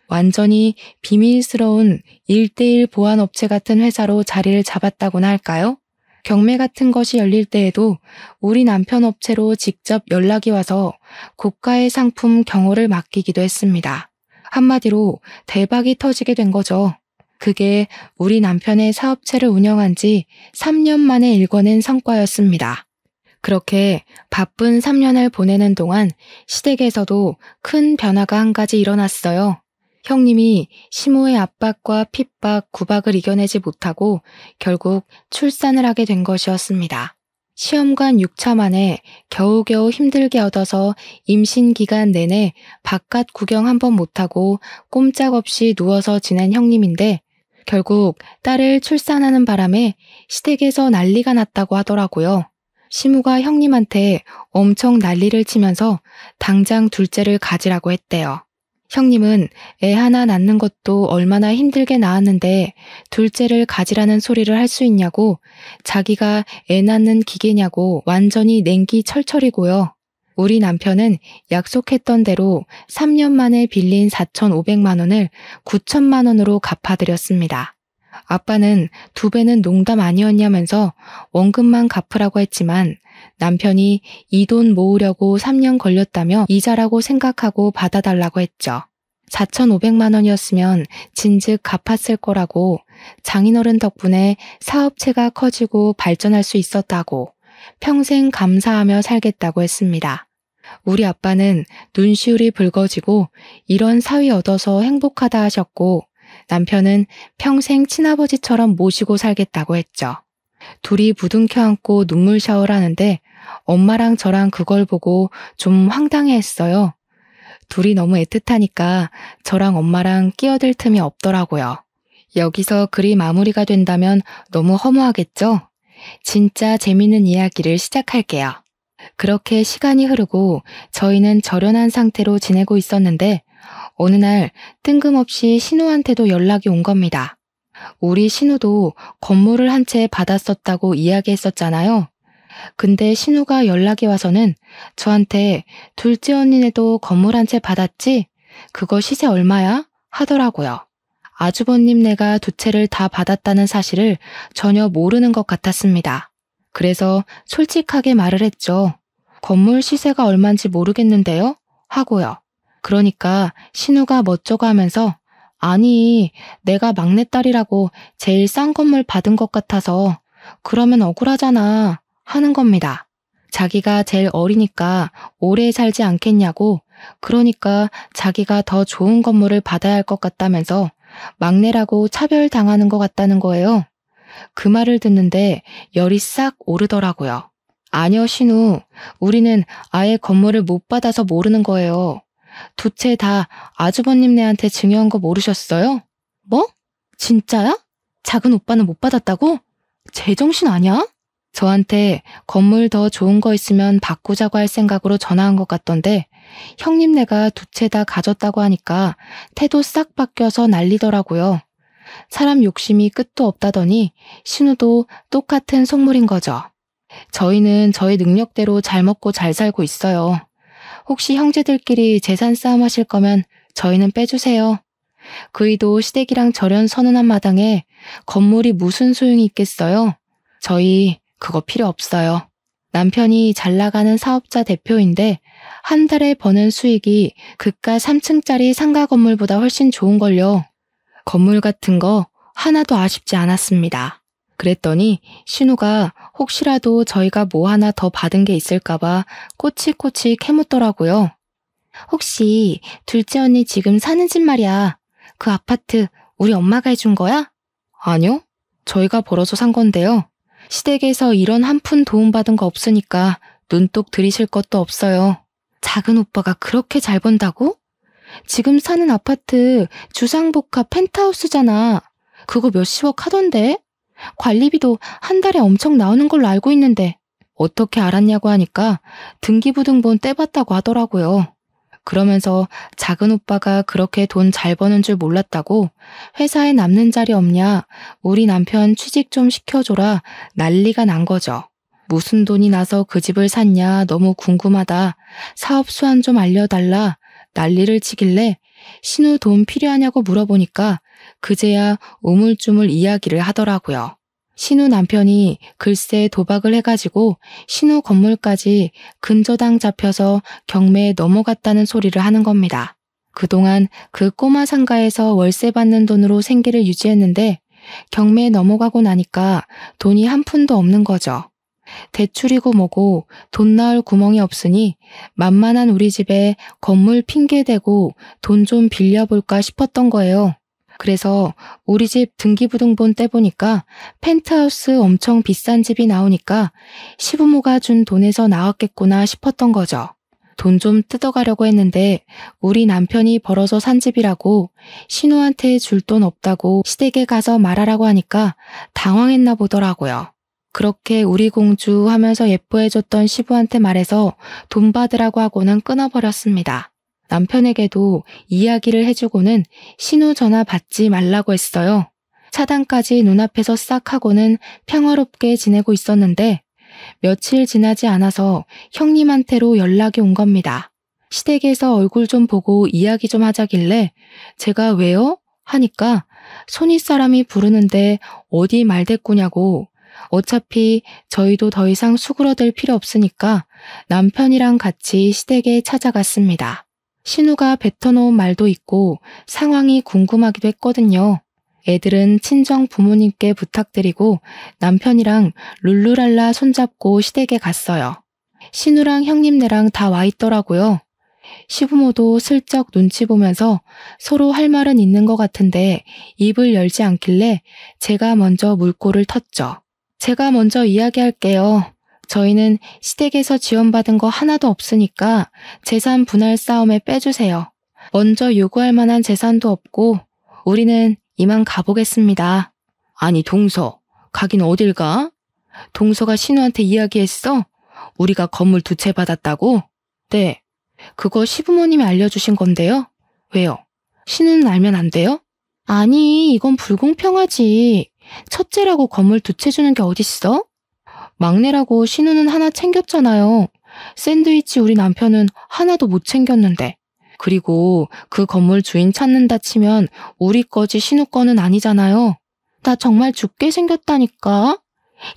완전히 비밀스러운 1:1 보안업체 같은 회사로 자리를 잡았다고나 할까요? 경매 같은 것이 열릴 때에도 우리 남편 업체로 직접 연락이 와서 고가의 상품 경호를 맡기기도 했습니다. 한마디로 대박이 터지게 된 거죠. 그게 우리 남편의 사업체를 운영한 지 3년 만에 일궈낸 성과였습니다. 그렇게 바쁜 3년을 보내는 동안 시댁에서도 큰 변화가 한 가지 일어났어요. 형님이 시모의 압박과 핍박, 구박을 이겨내지 못하고 결국 출산을 하게 된 것이었습니다. 시험관 6차 만에 겨우겨우 힘들게 얻어서 임신 기간 내내 바깥 구경 한 번 못하고 꼼짝없이 누워서 지낸 형님인데 결국 딸을 출산하는 바람에 시댁에서 난리가 났다고 하더라고요. 시모가 형님한테 엄청 난리를 치면서 당장 둘째를 가지라고 했대요. 형님은 애 하나 낳는 것도 얼마나 힘들게 낳았는데 둘째를 가지라는 소리를 할 수 있냐고 자기가 애 낳는 기계냐고 완전히 냉기 철철이고요. 우리 남편은 약속했던 대로 3년 만에 빌린 4,500만 원을 9천만 원으로 갚아드렸습니다. 아빠는 2배는 농담 아니었냐면서 원금만 갚으라고 했지만 남편이 이 돈 모으려고 3년 걸렸다며 이자라고 생각하고 받아달라고 했죠. 4,500만 원이었으면 진즉 갚았을 거라고 장인어른 덕분에 사업체가 커지고 발전할 수 있었다고 평생 감사하며 살겠다고 했습니다. 우리 아빠는 눈시울이 붉어지고 이런 사위 얻어서 행복하다 하셨고 남편은 평생 친아버지처럼 모시고 살겠다고 했죠. 둘이 부둥켜 안고 눈물 샤워를 하는데 엄마랑 저랑 그걸 보고 좀 황당해했어요. 둘이 너무 애틋하니까 저랑 엄마랑 끼어들 틈이 없더라고요. 여기서 글이 마무리가 된다면 너무 허무하겠죠? 진짜 재밌는 이야기를 시작할게요. 그렇게 시간이 흐르고 저희는 절연한 상태로 지내고 있었는데 어느 날 뜬금없이 신우한테도 연락이 온 겁니다. 우리 신우도 건물을 한 채 받았었다고 이야기했었잖아요. 근데 신우가 연락이 와서는 저한테 둘째 언니네도 건물 한 채 받았지? 그거 시세 얼마야? 하더라고요. 아주버님네가 2채를 다 받았다는 사실을 전혀 모르는 것 같았습니다. 그래서 솔직하게 말을 했죠. 건물 시세가 얼마인지 모르겠는데요? 하고요. 그러니까 신우가 멋쩍어 하면서 아니, 내가 막내딸이라고 제일 싼 건물 받은 것 같아서 그러면 억울하잖아 하는 겁니다. 자기가 제일 어리니까 오래 살지 않겠냐고 그러니까 자기가 더 좋은 건물을 받아야 할 것 같다면서 막내라고 차별당하는 것 같다는 거예요. 그 말을 듣는데 열이 싹 오르더라고요. 아니요, 신우. 우리는 아예 건물을 못 받아서 모르는 거예요. 2채 다 아주버님네한테 증여한 거 모르셨어요? 뭐? 진짜야? 작은 오빠는 못 받았다고? 제정신 아니야? 저한테 건물 더 좋은 거 있으면 바꾸자고 할 생각으로 전화한 것 같던데 형님네가 두 채 다 가졌다고 하니까 태도 싹 바뀌어서 난리더라고요. 사람 욕심이 끝도 없다더니 신우도 똑같은 속물인 거죠. 저희는 저희 능력대로 잘 먹고 잘 살고 있어요. 혹시 형제들끼리 재산 싸움 하실 거면 저희는 빼주세요. 그이도 시댁이랑 절연 선언한 마당에 건물이 무슨 소용이 있겠어요? 저희 그거 필요 없어요. 남편이 잘 나가는 사업자 대표인데 한 달에 버는 수익이 그깟 3층짜리 상가 건물보다 훨씬 좋은걸요. 건물 같은 거 하나도 아쉽지 않았습니다. 그랬더니 신우가 혹시라도 저희가 뭐 하나 더 받은 게 있을까봐 꼬치꼬치 캐묻더라고요. 혹시 둘째 언니 지금 사는 집 말이야. 그 아파트 우리 엄마가 해준 거야? 아니요. 저희가 벌어서 산 건데요. 시댁에서 이런 한 푼 도움받은 거 없으니까 눈독 들이실 것도 없어요. 작은 오빠가 그렇게 잘 번다고? 지금 사는 아파트 주상복합 펜트하우스잖아. 그거 몇십억 하던데? 관리비도 한 달에 엄청 나오는 걸로 알고 있는데 어떻게 알았냐고 하니까 등기부등본 떼봤다고 하더라고요. 그러면서 작은 오빠가 그렇게 돈 잘 버는 줄 몰랐다고 회사에 남는 자리 없냐, 우리 남편 취직 좀 시켜줘라 난리가 난 거죠. 무슨 돈이 나서 그 집을 샀냐 너무 궁금하다, 사업 수완 좀 알려달라 난리를 치길래 신우 돈 필요하냐고 물어보니까 그제야 우물쭈물 이야기를 하더라고요. 신우 남편이 글쎄 도박을 해가지고 신우 건물까지 근저당 잡혀서 경매에 넘어갔다는 소리를 하는 겁니다. 그동안 그 꼬마 상가에서 월세 받는 돈으로 생계를 유지했는데 경매에 넘어가고 나니까 돈이 한 푼도 없는 거죠. 대출이고 뭐고 돈 나올 구멍이 없으니 만만한 우리 집에 건물 핑계대고 돈 좀 빌려볼까 싶었던 거예요. 그래서 우리 집 등기부등본 떼보니까 펜트하우스 엄청 비싼 집이 나오니까 시부모가 준 돈에서 나왔겠구나 싶었던 거죠. 돈 좀 뜯어가려고 했는데 우리 남편이 벌어서 산 집이라고 신우한테 줄 돈 없다고 시댁에 가서 말하라고 하니까 당황했나 보더라고요. 그렇게 우리 공주 하면서 예뻐해줬던 시부한테 말해서 돈 받으라고 하고는 끊어버렸습니다. 남편에게도 이야기를 해주고는 신우 전화 받지 말라고 했어요. 차단까지 눈앞에서 싹 하고는 평화롭게 지내고 있었는데 며칠 지나지 않아서 형님한테로 연락이 온 겁니다. 시댁에서 얼굴 좀 보고 이야기 좀 하자길래 제가 왜요? 하니까 손윗사람이 부르는데 어디 말대꾸냐고, 어차피 저희도 더 이상 수그러들 필요 없으니까 남편이랑 같이 시댁에 찾아갔습니다. 신우가 뱉어놓은 말도 있고 상황이 궁금하기도 했거든요. 애들은 친정 부모님께 부탁드리고 남편이랑 룰루랄라 손잡고 시댁에 갔어요. 신우랑 형님네랑 다 와 있더라고요. 시부모도 슬쩍 눈치 보면서 서로 할 말은 있는 것 같은데 입을 열지 않길래 제가 먼저 물꼬를 텄죠. 제가 먼저 이야기할게요. 저희는 시댁에서 지원받은 거 하나도 없으니까 재산 분할 싸움에 빼주세요. 먼저 요구할 만한 재산도 없고 우리는 이만 가보겠습니다. 아니 동서, 가긴 어딜 가? 동서가 신우한테 이야기했어? 우리가 건물 2채 받았다고? 네. 그거 시부모님이 알려주신 건데요. 왜요? 신우는 알면 안 돼요? 아니, 이건 불공평하지. 첫째라고 건물 2채 주는 게 어딨어? 막내라고 신우는 하나 챙겼잖아요. 샌드위치 우리 남편은 하나도 못 챙겼는데. 그리고 그 건물 주인 찾는다 치면 우리 거지 신우 거는 아니잖아요. 나 정말 죽게 생겼다니까.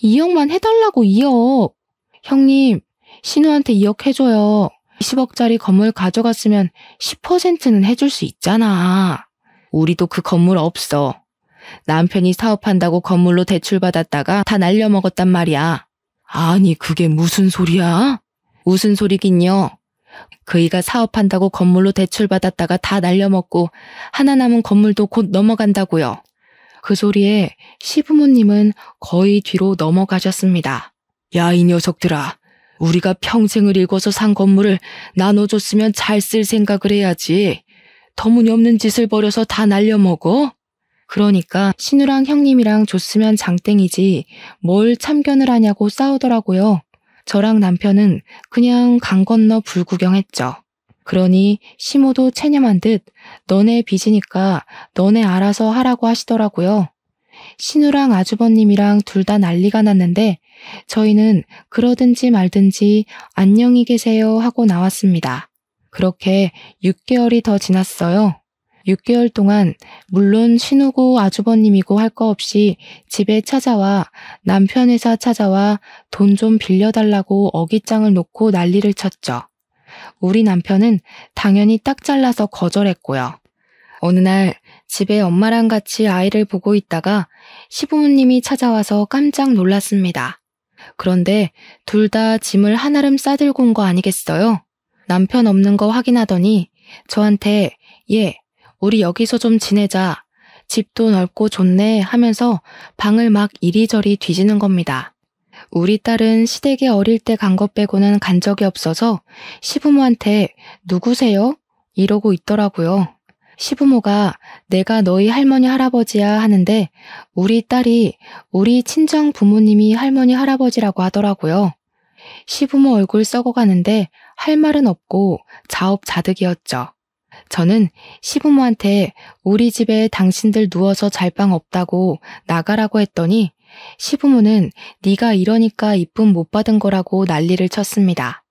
2억만 해달라고 2억. 형님, 신우한테 2억 해줘요. 20억짜리 건물 가져갔으면 10%는 해줄 수 있잖아. 우리도 그 건물 없어. 남편이 사업한다고 건물로 대출받았다가 다 날려먹었단 말이야. 아니 그게 무슨 소리야? 무슨 소리긴요. 그이가 사업한다고 건물로 대출받았다가 다 날려먹고 하나 남은 건물도 곧 넘어간다고요. 그 소리에 시부모님은 거의 뒤로 넘어가셨습니다. 야, 이 녀석들아. 우리가 평생을 일궈서 산 건물을 나눠줬으면 잘 쓸 생각을 해야지. 터무니없는 짓을 벌여서 다 날려먹어? 그러니까 신우랑 형님이랑 줬으면 장땡이지 뭘 참견을 하냐고 싸우더라고요. 저랑 남편은 그냥 강 건너 불구경했죠. 그러니 시모도 체념한 듯 너네 빚이니까 너네 알아서 하라고 하시더라고요. 신우랑 아주버님이랑 둘 다 난리가 났는데 저희는 그러든지 말든지 안녕히 계세요 하고 나왔습니다. 그렇게 6개월이 더 지났어요. 6개월 동안 물론 신우고 아주버님이고 할 거 없이 집에 찾아와 남편 회사 찾아와 돈 좀 빌려달라고 어깃장을 놓고 난리를 쳤죠. 우리 남편은 당연히 딱 잘라서 거절했고요. 어느 날 집에 엄마랑 같이 아이를 보고 있다가 시부모님이 찾아와서 깜짝 놀랐습니다. 그런데 둘 다 짐을 한아름 싸들고 온 거 아니겠어요? 남편 없는 거 확인하더니 저한테 우리 여기서 좀 지내자. 집도 넓고 좋네 하면서 방을 막 이리저리 뒤지는 겁니다. 우리 딸은 시댁에 어릴 때 간 것 빼고는 간 적이 없어서 시부모한테 누구세요? 이러고 있더라고요. 시부모가 내가 너희 할머니 할아버지야 하는데 우리 딸이 우리 친정 부모님이 할머니 할아버지라고 하더라고요. 시부모 얼굴 썩어가는데 할 말은 없고 자업자득이었죠. 저는 시부모한테 우리 집에 당신들 누워서 잘 방 없다고 나가라고 했더니 시부모는 네가 이러니까 이쁨 못 받은 거라고 난리를 쳤습니다.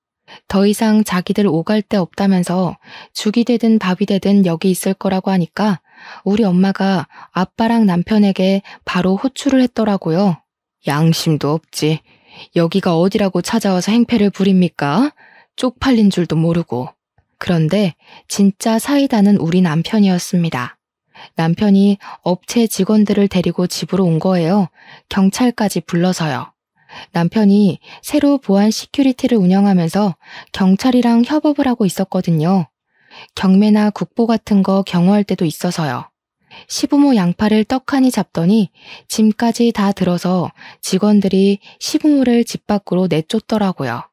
더 이상 자기들 오갈 데 없다면서 죽이 되든 밥이 되든 여기 있을 거라고 하니까 우리 엄마가 아빠랑 남편에게 바로 호출을 했더라고요. 양심도 없지. 여기가 어디라고 찾아와서 행패를 부립니까? 쪽팔린 줄도 모르고. 그런데 진짜 사이다는 우리 남편이었습니다. 남편이 업체 직원들을 데리고 집으로 온 거예요. 경찰까지 불러서요. 남편이 새로 보안 시큐리티를 운영하면서 경찰이랑 협업을 하고 있었거든요. 경매나 국보 같은 거 경호할 때도 있어서요. 시부모 양팔을 떡하니 잡더니 짐까지 다 들어서 직원들이 시부모를 집 밖으로 내쫓더라고요.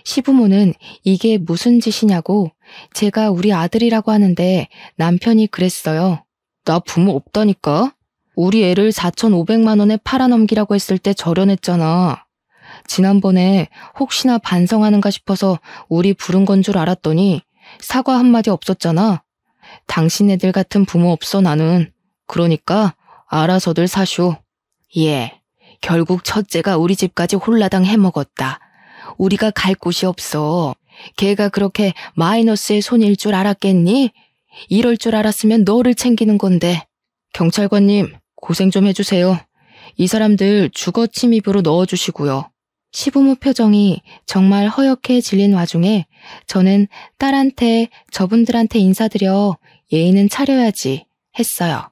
시부모는 이게 무슨 짓이냐고 제가 우리 아들이라고 하는데 남편이 그랬어요. 나 부모 없다니까? 우리 애를 4,500만 원에 팔아넘기라고 했을 때 절연했잖아. 지난번에 혹시나 반성하는가 싶어서 우리 부른 건 줄 알았더니 사과 한마디 없었잖아. 당신 애들 같은 부모 없어 나는. 그러니까 알아서들 사쇼. 결국 첫째가 우리 집까지 홀라당 해먹었다. 우리가 갈 곳이 없어. 걔가 그렇게 마이너스의 손일 줄 알았겠니? 이럴 줄 알았으면 너를 챙기는 건데. 경찰관님, 고생 좀 해주세요. 이 사람들 주거 침입으로 넣어주시고요. 시부모 표정이 정말 허옇게 질린 와중에 저는 딸한테 저분들한테 인사드려 예의는 차려야지 했어요.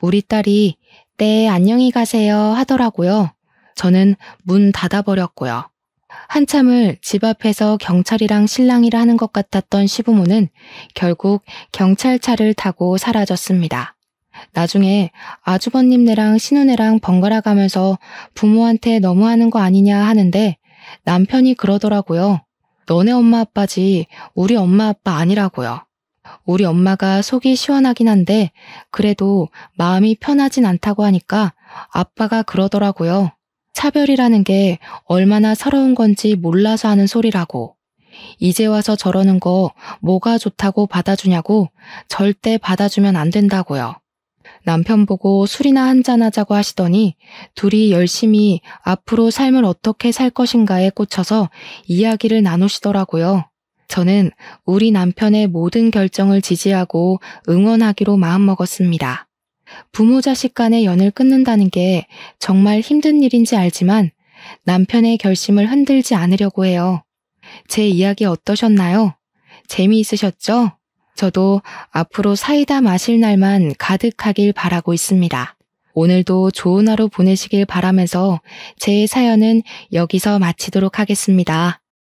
우리 딸이 네 안녕히 가세요 하더라고요. 저는 문 닫아버렸고요. 한참을 집 앞에서 경찰이랑 실랑이를 하는 것 같았던 시부모는 결국 경찰차를 타고 사라졌습니다. 나중에 아주버님네랑 신우네랑 번갈아 가면서 부모한테 너무하는 거 아니냐 하는데 남편이 그러더라고요. 너네 엄마 아빠지 우리 엄마 아빠 아니라고요. 우리 엄마가 속이 시원하긴 한데 그래도 마음이 편하진 않다고 하니까 아빠가 그러더라고요. 차별이라는 게 얼마나 서러운 건지 몰라서 하는 소리라고. 이제 와서 저러는 거 뭐가 좋다고 받아주냐고 절대 받아주면 안 된다고요. 남편 보고 술이나 한잔하자고 하시더니 둘이 열심히 앞으로 삶을 어떻게 살 것인가에 꽂혀서 이야기를 나누시더라고요. 저는 우리 남편의 모든 결정을 지지하고 응원하기로 마음먹었습니다. 부모 자식 간의 연을 끊는다는 게 정말 힘든 일인지 알지만 남편의 결심을 흔들지 않으려고 해요. 제 이야기 어떠셨나요? 재미있으셨죠? 저도 앞으로 사이다 마실 날만 가득하길 바라고 있습니다. 오늘도 좋은 하루 보내시길 바라면서 제 사연은 여기서 마치도록 하겠습니다.